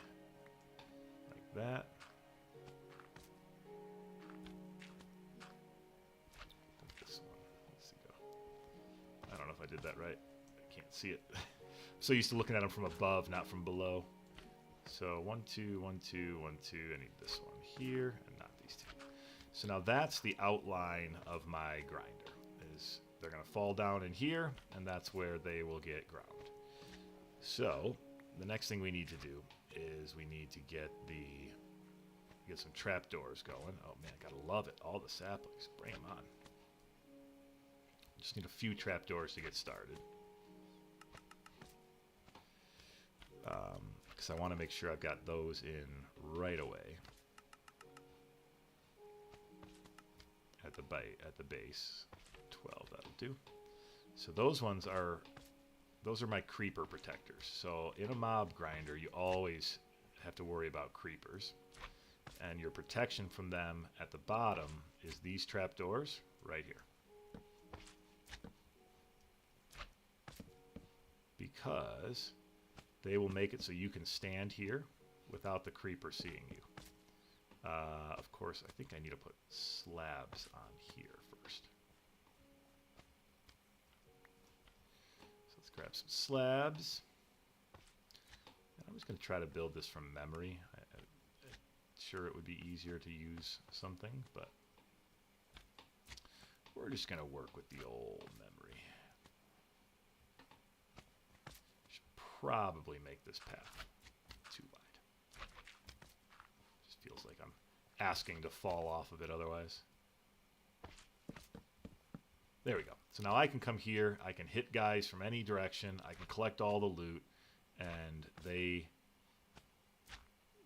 like that. This one, let's see go. I don't know if I did that right. I can't see it. I'm so used to looking at them from above, not from below. So 1, 2, 1, 2, 1, 2. I need this one here and not these two. So now that's the outline of my grinder. Is they're going to fall down in here, and that's where they will get ground. So the next thing we need to do is we need to get some trapdoors going. Oh man, gotta love it! All the saplings, bring them on. Just need a few trapdoors to get started. Because I want to make sure I've got those in right away at the base. 12, that'll do. So those are my creeper protectors. So in a mob grinder, you always have to worry about creepers, and your protection from them at the bottom is these trapdoors right here. Because they will make it so you can stand here without the creeper seeing you. Of course, I think I need to put slabs on here first. So let's grab some slabs. And I'm just going to try to build this from memory. I'm sure it would be easier to use something, but we're just going to work with the old memory. Probably make this path too wide. Just feels like I'm asking to fall off of it otherwise. There we go. So now I can come here, I can hit guys from any direction, I can collect all the loot, and they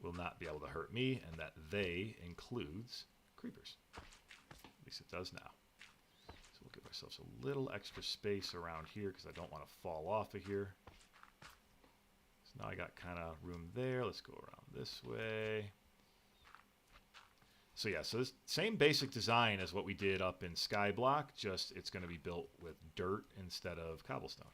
will not be able to hurt me, and that they includes creepers. At least it does now. So we'll give ourselves a little extra space around here because I don't want to fall off of here. Now I got kind of room there. Let's go around this way. So yeah, so this same basic design as what we did up in Skyblock, just it's going to be built with dirt instead of cobblestone.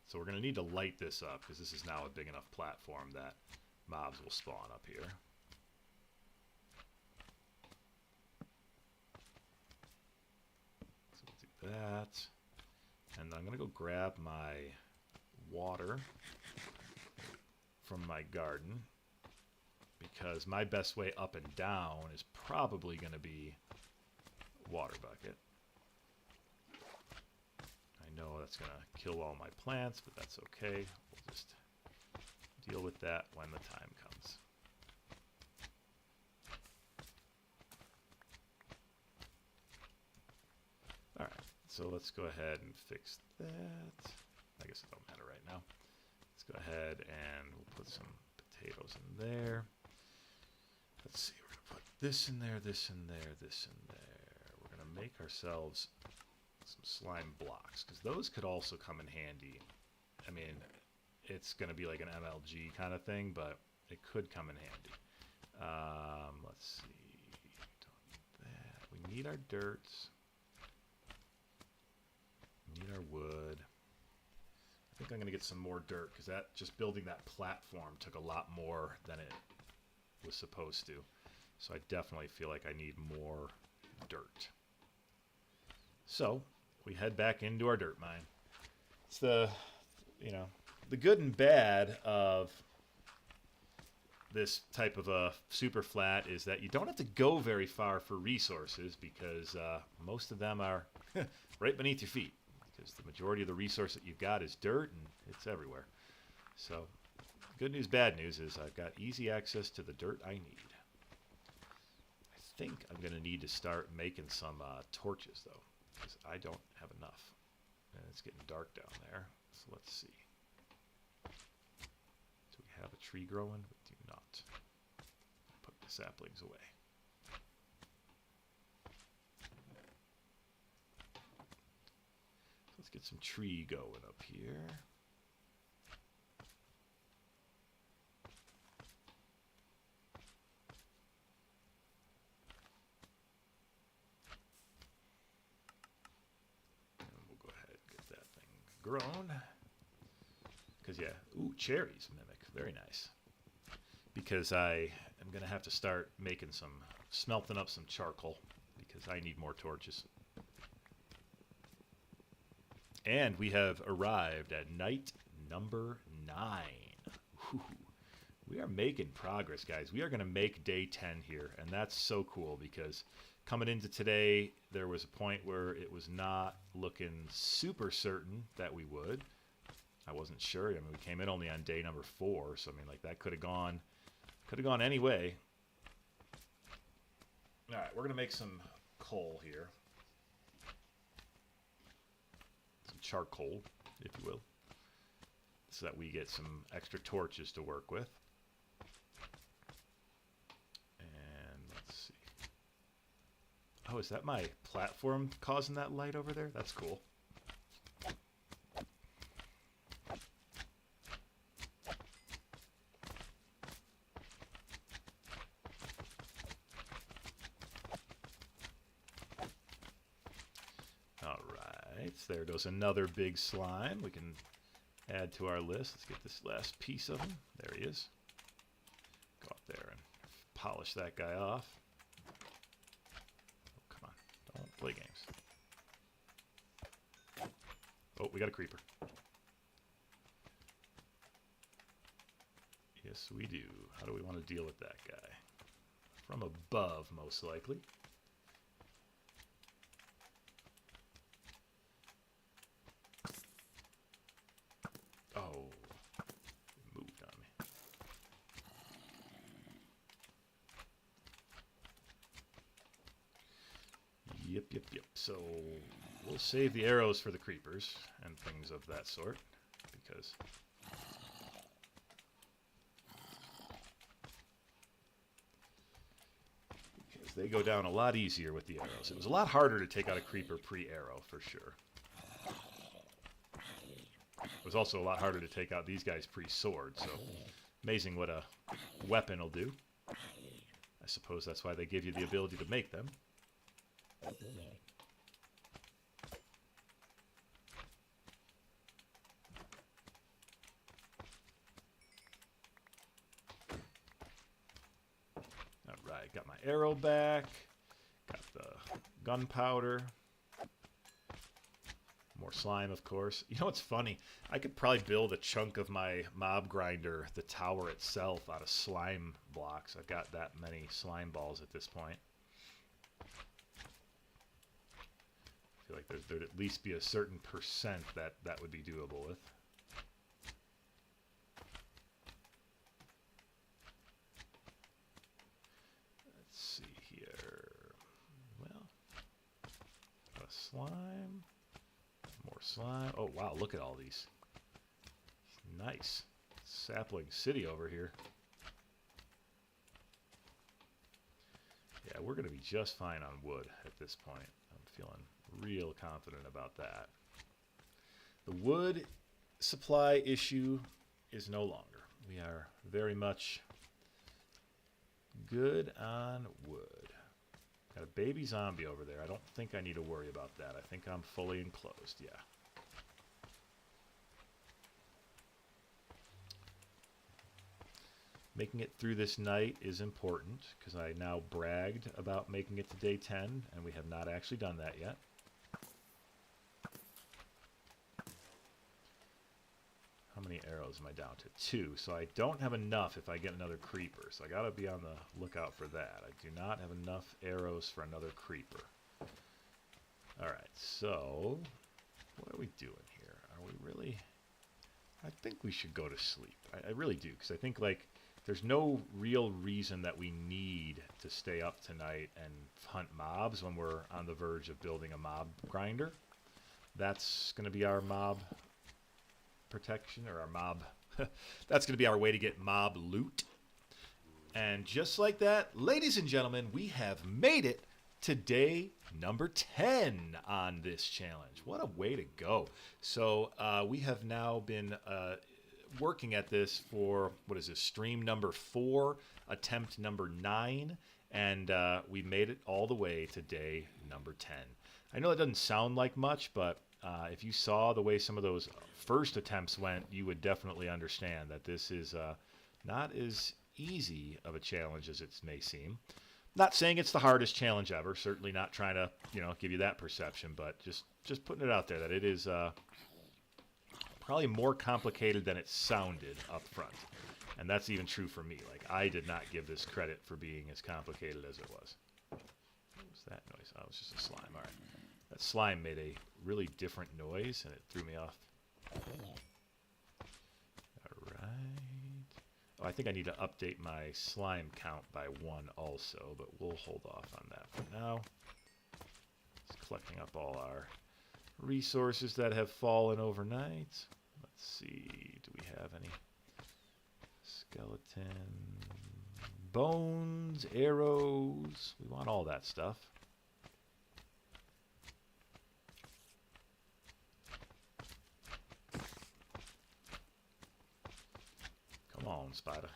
So we're going to need to light this up because this is now a big enough platform that mobs will spawn up here. So we'll do that. And then I'm going to go grab my water from my garden, because my best way up and down is probably going to be water bucket. I know that's going to kill all my plants, but that's okay. We'll just deal with that when the time comes. All right, so let's go ahead and fix that. I guess it don't matter right now. Let's go ahead and we'll put some potatoes in there. Let's see, we're going to put this in there, this in there, this in there. We're going to make ourselves some slime blocks, because those could also come in handy. I mean, it's going to be like an MLG kind of thing, but it could come in handy. Let's see, don't need that. We need our dirt. We need our wood. I think I'm going to get some more dirt, because that just building that platform took a lot more than it was supposed to. So I definitely feel like I need more dirt. So we head back into our dirt mine. It's the, you know, the good and bad of this type of a super flat is that you don't have to go very far for resources, because most of them are right beneath your feet. Because the majority of the resource that you've got is dirt, and it's everywhere. So, good news, bad news is I've got easy access to the dirt I need. I think I'm going to need to start making some torches, though, because I don't have enough. And it's getting dark down there, so let's see. Do we have a tree growing? We do not. Put the saplings away. Let's get some tree going up here. And we'll go ahead and get that thing grown. Because, yeah, ooh, cherries, Mimic. Very nice. Because I am going to have to start making some, smelting up some charcoal, because I need more torches. And we have arrived at night number 9. Whew. We are making progress, guys. We are going to make day 10 here, and that's so cool, because coming into today, there was a point where it was not looking super certain that we would. I wasn't sure. I mean, we came in only on day number 4, so I mean, like, that could have gone any way. All right, we're going to make some coal here. Charcoal, if you will, so that we get some extra torches to work with. And let's see. Oh, is that my platform causing that light over there? That's cool. There goes another big slime we can add to our list. Let's get this last piece of him. There he is. Go up there and polish that guy off. Oh, come on. Don't play games. Oh, we got a creeper. Yes, we do. How do we want to deal with that guy? From above, most likely. Oh, it moved on me. Yep. So we'll save the arrows for the creepers and things of that sort, because they go down a lot easier with the arrows. It was a lot harder to take out a creeper pre-arrow, for sure. It was also a lot harder to take out these guys pre-sword, so Amazing what a weapon will do. I suppose that's why they give you the ability to make them. Alright, got my arrow back. Got the gunpowder. More slime, of course. You know what's funny? I could probably build a chunk of my mob grinder, the tower itself, out of slime blocks. I've got that many slime balls at this point. I feel like there'd at least be a certain percent that would be doable with. Let's see here. Well, got a slime. More slime. Oh, wow, look at all these. Nice. Sapling City over here. Yeah, we're going to be just fine on wood at this point. I'm feeling real confident about that. The wood supply issue is no longer. We are very much good on wood. Got a baby zombie over there. I don't think I need to worry about that. I think I'm fully enclosed, yeah. Making it through this night is important, because I now bragged about making it to day 10, and we have not actually done that yet. How many arrows am I down to? 2. So I don't have enough if I get another creeper. So I gotta be on the lookout for that. I do not have enough arrows for another creeper. Alright, so what are we doing here? Are we really... I think we should go to sleep. I really do, because I think, like, there's no real reason that we need to stay up tonight and hunt mobs when we're on the verge of building a mob grinder. That's going to be our mob protection, or our mob. That's going to be our way to get mob loot. And just like that, ladies and gentlemen, we have made it to day number 10 on this challenge. What a way to go. So we have now been working at this for, what is this, stream number 4, attempt number 9, and we made it all the way to day number 10. I know it doesn't sound like much, but if you saw the way some of those first attempts went, you would definitely understand that this is not as easy of a challenge as it may seem. Not saying it's the hardest challenge ever, certainly not trying to, give you that perception, but just putting it out there that it is probably more complicated than it sounded up front. And that's even true for me. Like, I did not give this credit for being as complicated as it was. What was that noise? Oh, it was just a slime. All right. That slime made a really different noise, and it threw me off. All right. Oh, I think I need to update my slime count by 1 also, but we'll hold off on that for now. Just collecting up all our resources that have fallen overnight. Let's see, do we have any skeleton, bones, arrows? We want all that stuff. Come on, spider.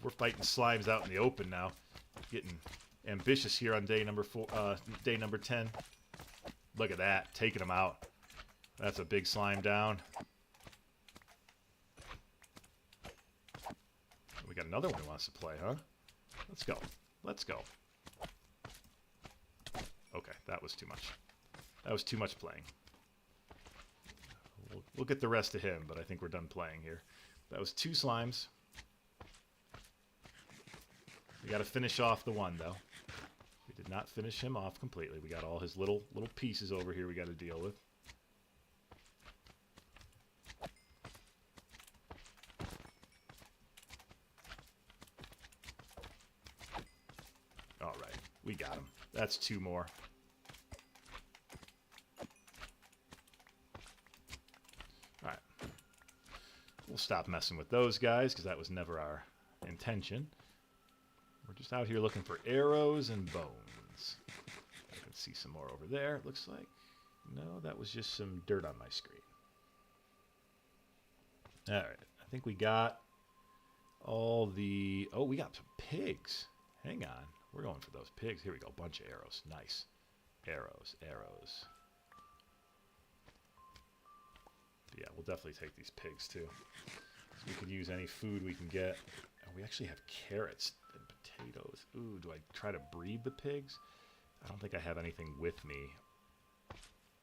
We're fighting slimes out in the open now. Getting ambitious here on day number 10. Look at that, taking them out. That's a big slime down. We got another one who wants to play, huh? Let's go. Let's go. Okay, that was too much. That was too much playing. We'll get the rest of him, but I think we're done playing here. That was 2 slimes. We got to finish off the one, though. We did not finish him off completely. We got all his little pieces over here we got to deal with. All right, we got him. That's 2 more. All right. We'll stop messing with those guys, because that was never our intention. We're just out here looking for arrows and bones. I can see some more over there, it looks like. No, that was just some dirt on my screen. Alright, I think we got all the... Oh, we got some pigs. Hang on. We're going for those pigs. Here we go. Bunch of arrows. Nice. Arrows, arrows. But yeah, we'll definitely take these pigs too. So we could use any food we can get. And we actually have carrots and potatoes. Ooh, do I try to breed the pigs? I don't think I have anything with me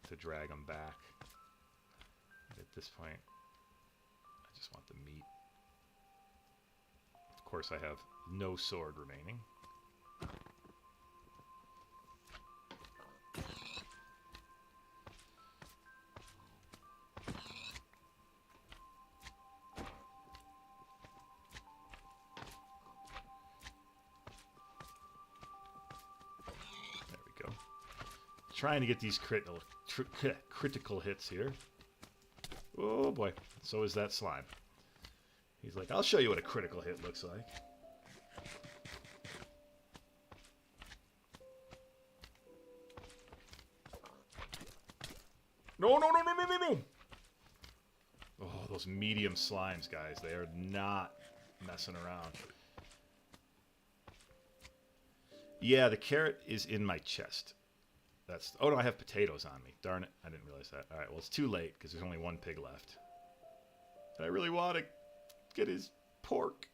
to drag them back. At this point, I just want the meat. Of course, I have no sword remaining. There we go. Trying to get these critical hits here. Oh boy, so is that slime. He's like, I'll show you what a critical hit looks like. No, no, no, no, no, no, no! Oh, those medium slimes, guys. They are not messing around. Yeah, the carrot is in my chest. That's... Oh, no, I have potatoes on me. Darn it. I didn't realize that. All right, well, it's too late because there's only one pig left. And I really want to get his pork.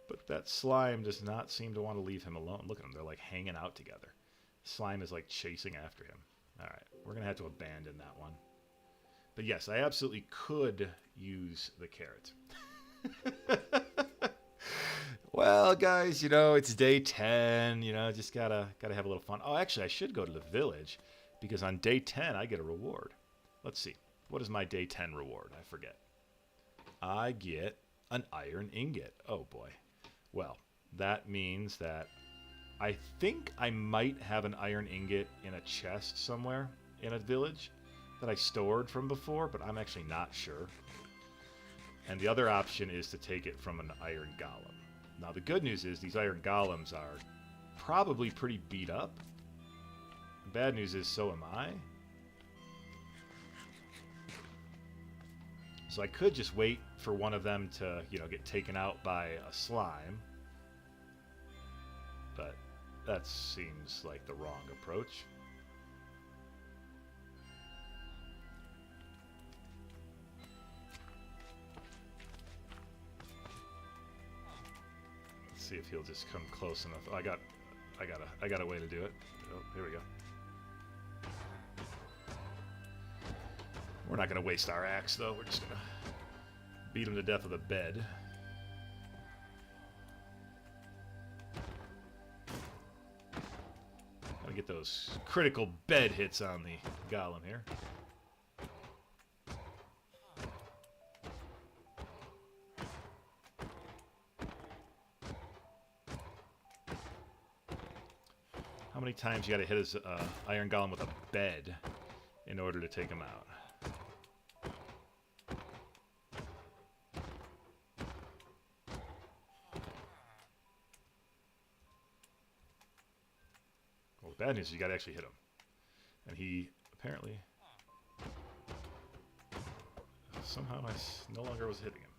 But that slime does not seem to want to leave him alone. Look at them. They're like hanging out together. Slime is like chasing after him. All right, we're going to have to abandon that one. But yes, I absolutely could use the carrot. Well, guys, you know, it's day 10, you know, just gotta have a little fun. Oh, actually, I should go to the village because on day 10, I get a reward. Let's see. What is my day 10 reward? I forget. I get an iron ingot. Oh, boy. Well, that means that I think I might have an iron ingot in a chest somewhere in a village that I stored from before, but I'm actually not sure. And the other option is to take it from an iron golem. Now, the good news is these iron golems are probably pretty beat up. The bad news is so am I. So I could just wait for one of them to, you know, get taken out by a slime. But that seems like the wrong approach. Let's see if he'll just come close enough. Oh, I got a way to do it. Oh, here we go. We're not going to waste our axe, though. We're just going to beat him to death with a bed. Gotta get those critical bed hits on the golem here. How many times you gotta hit his iron golem with a bed in order to take him out? Well, the bad news is you gotta actually hit him. And he apparently... somehow I no longer was hitting him.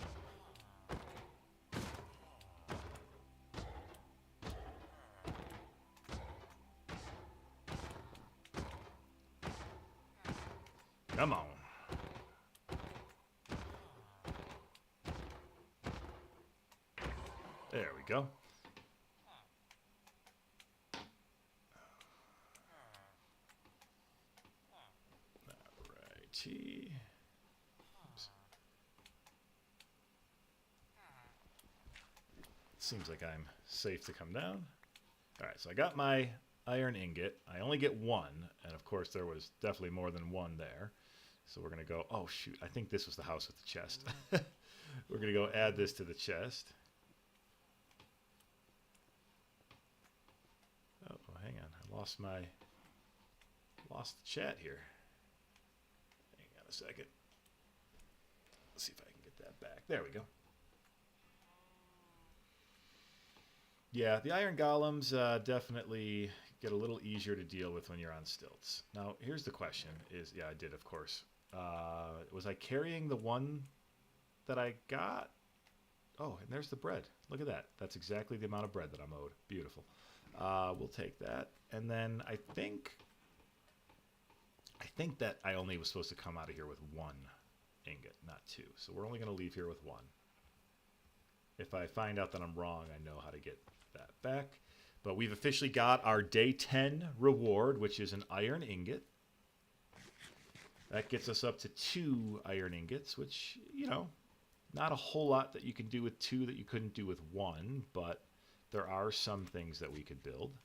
Come on. There we go. Alrighty. Oops. Seems like I'm safe to come down. Alright, so I got my iron ingot. I only get one, and of course there was definitely more than one there. So we're going to go, oh shoot, I think this was the house with the chest. We're going to go add this to the chest. Oh, hang on, I lost the chat here. Hang on a second. Let's see if I can get that back. There we go. Yeah, the iron golems definitely get a little easier to deal with when you're on stilts. Now, here's the question: yeah, I did, of course. Was I carrying the one that I got? Oh, and there's the bread. Look at that. That's exactly the amount of bread that I'm owed. Beautiful. We'll take that, and then I think that I only was supposed to come out of here with one ingot, not two. So we're only going to leave here with one. If I find out that I'm wrong, I know how to get that back. But we've officially got our day 10 reward, which is an iron ingot. That gets us up to 2 iron ingots, which, you know, not a whole lot that you can do with 2 that you couldn't do with 1, but there are some things that we could build.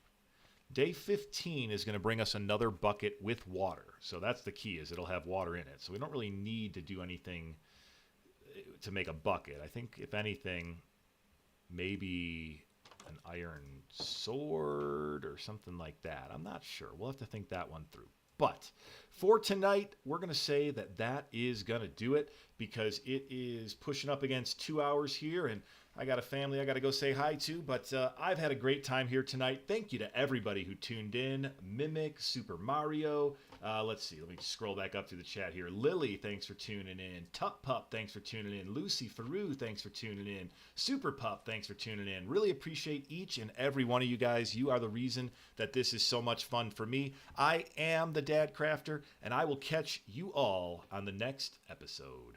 Day 15 is going to bring us another bucket with water. So that's the key, is it'll have water in it. So we don't really need to do anything to make a bucket. I think, if anything, maybe an iron sword or something like that. I'm not sure. We'll have to think that one through. But for tonight, we're going to say that that is going to do it, because it is pushing up against 2 hours here, and I got a family I got to go say hi to, but I've had a great time here tonight. Thank you to everybody who tuned in. Mimic, Super Mario. Let's see. Let me scroll back up through the chat here. Lily, thanks for tuning in. Tup Pup, thanks for tuning in. Lucy Faru, thanks for tuning in. Super Pup, thanks for tuning in. Really appreciate each and every one of you guys. You are the reason that this is so much fun for me. I am the Dadcrafter, and I will catch you all on the next episode.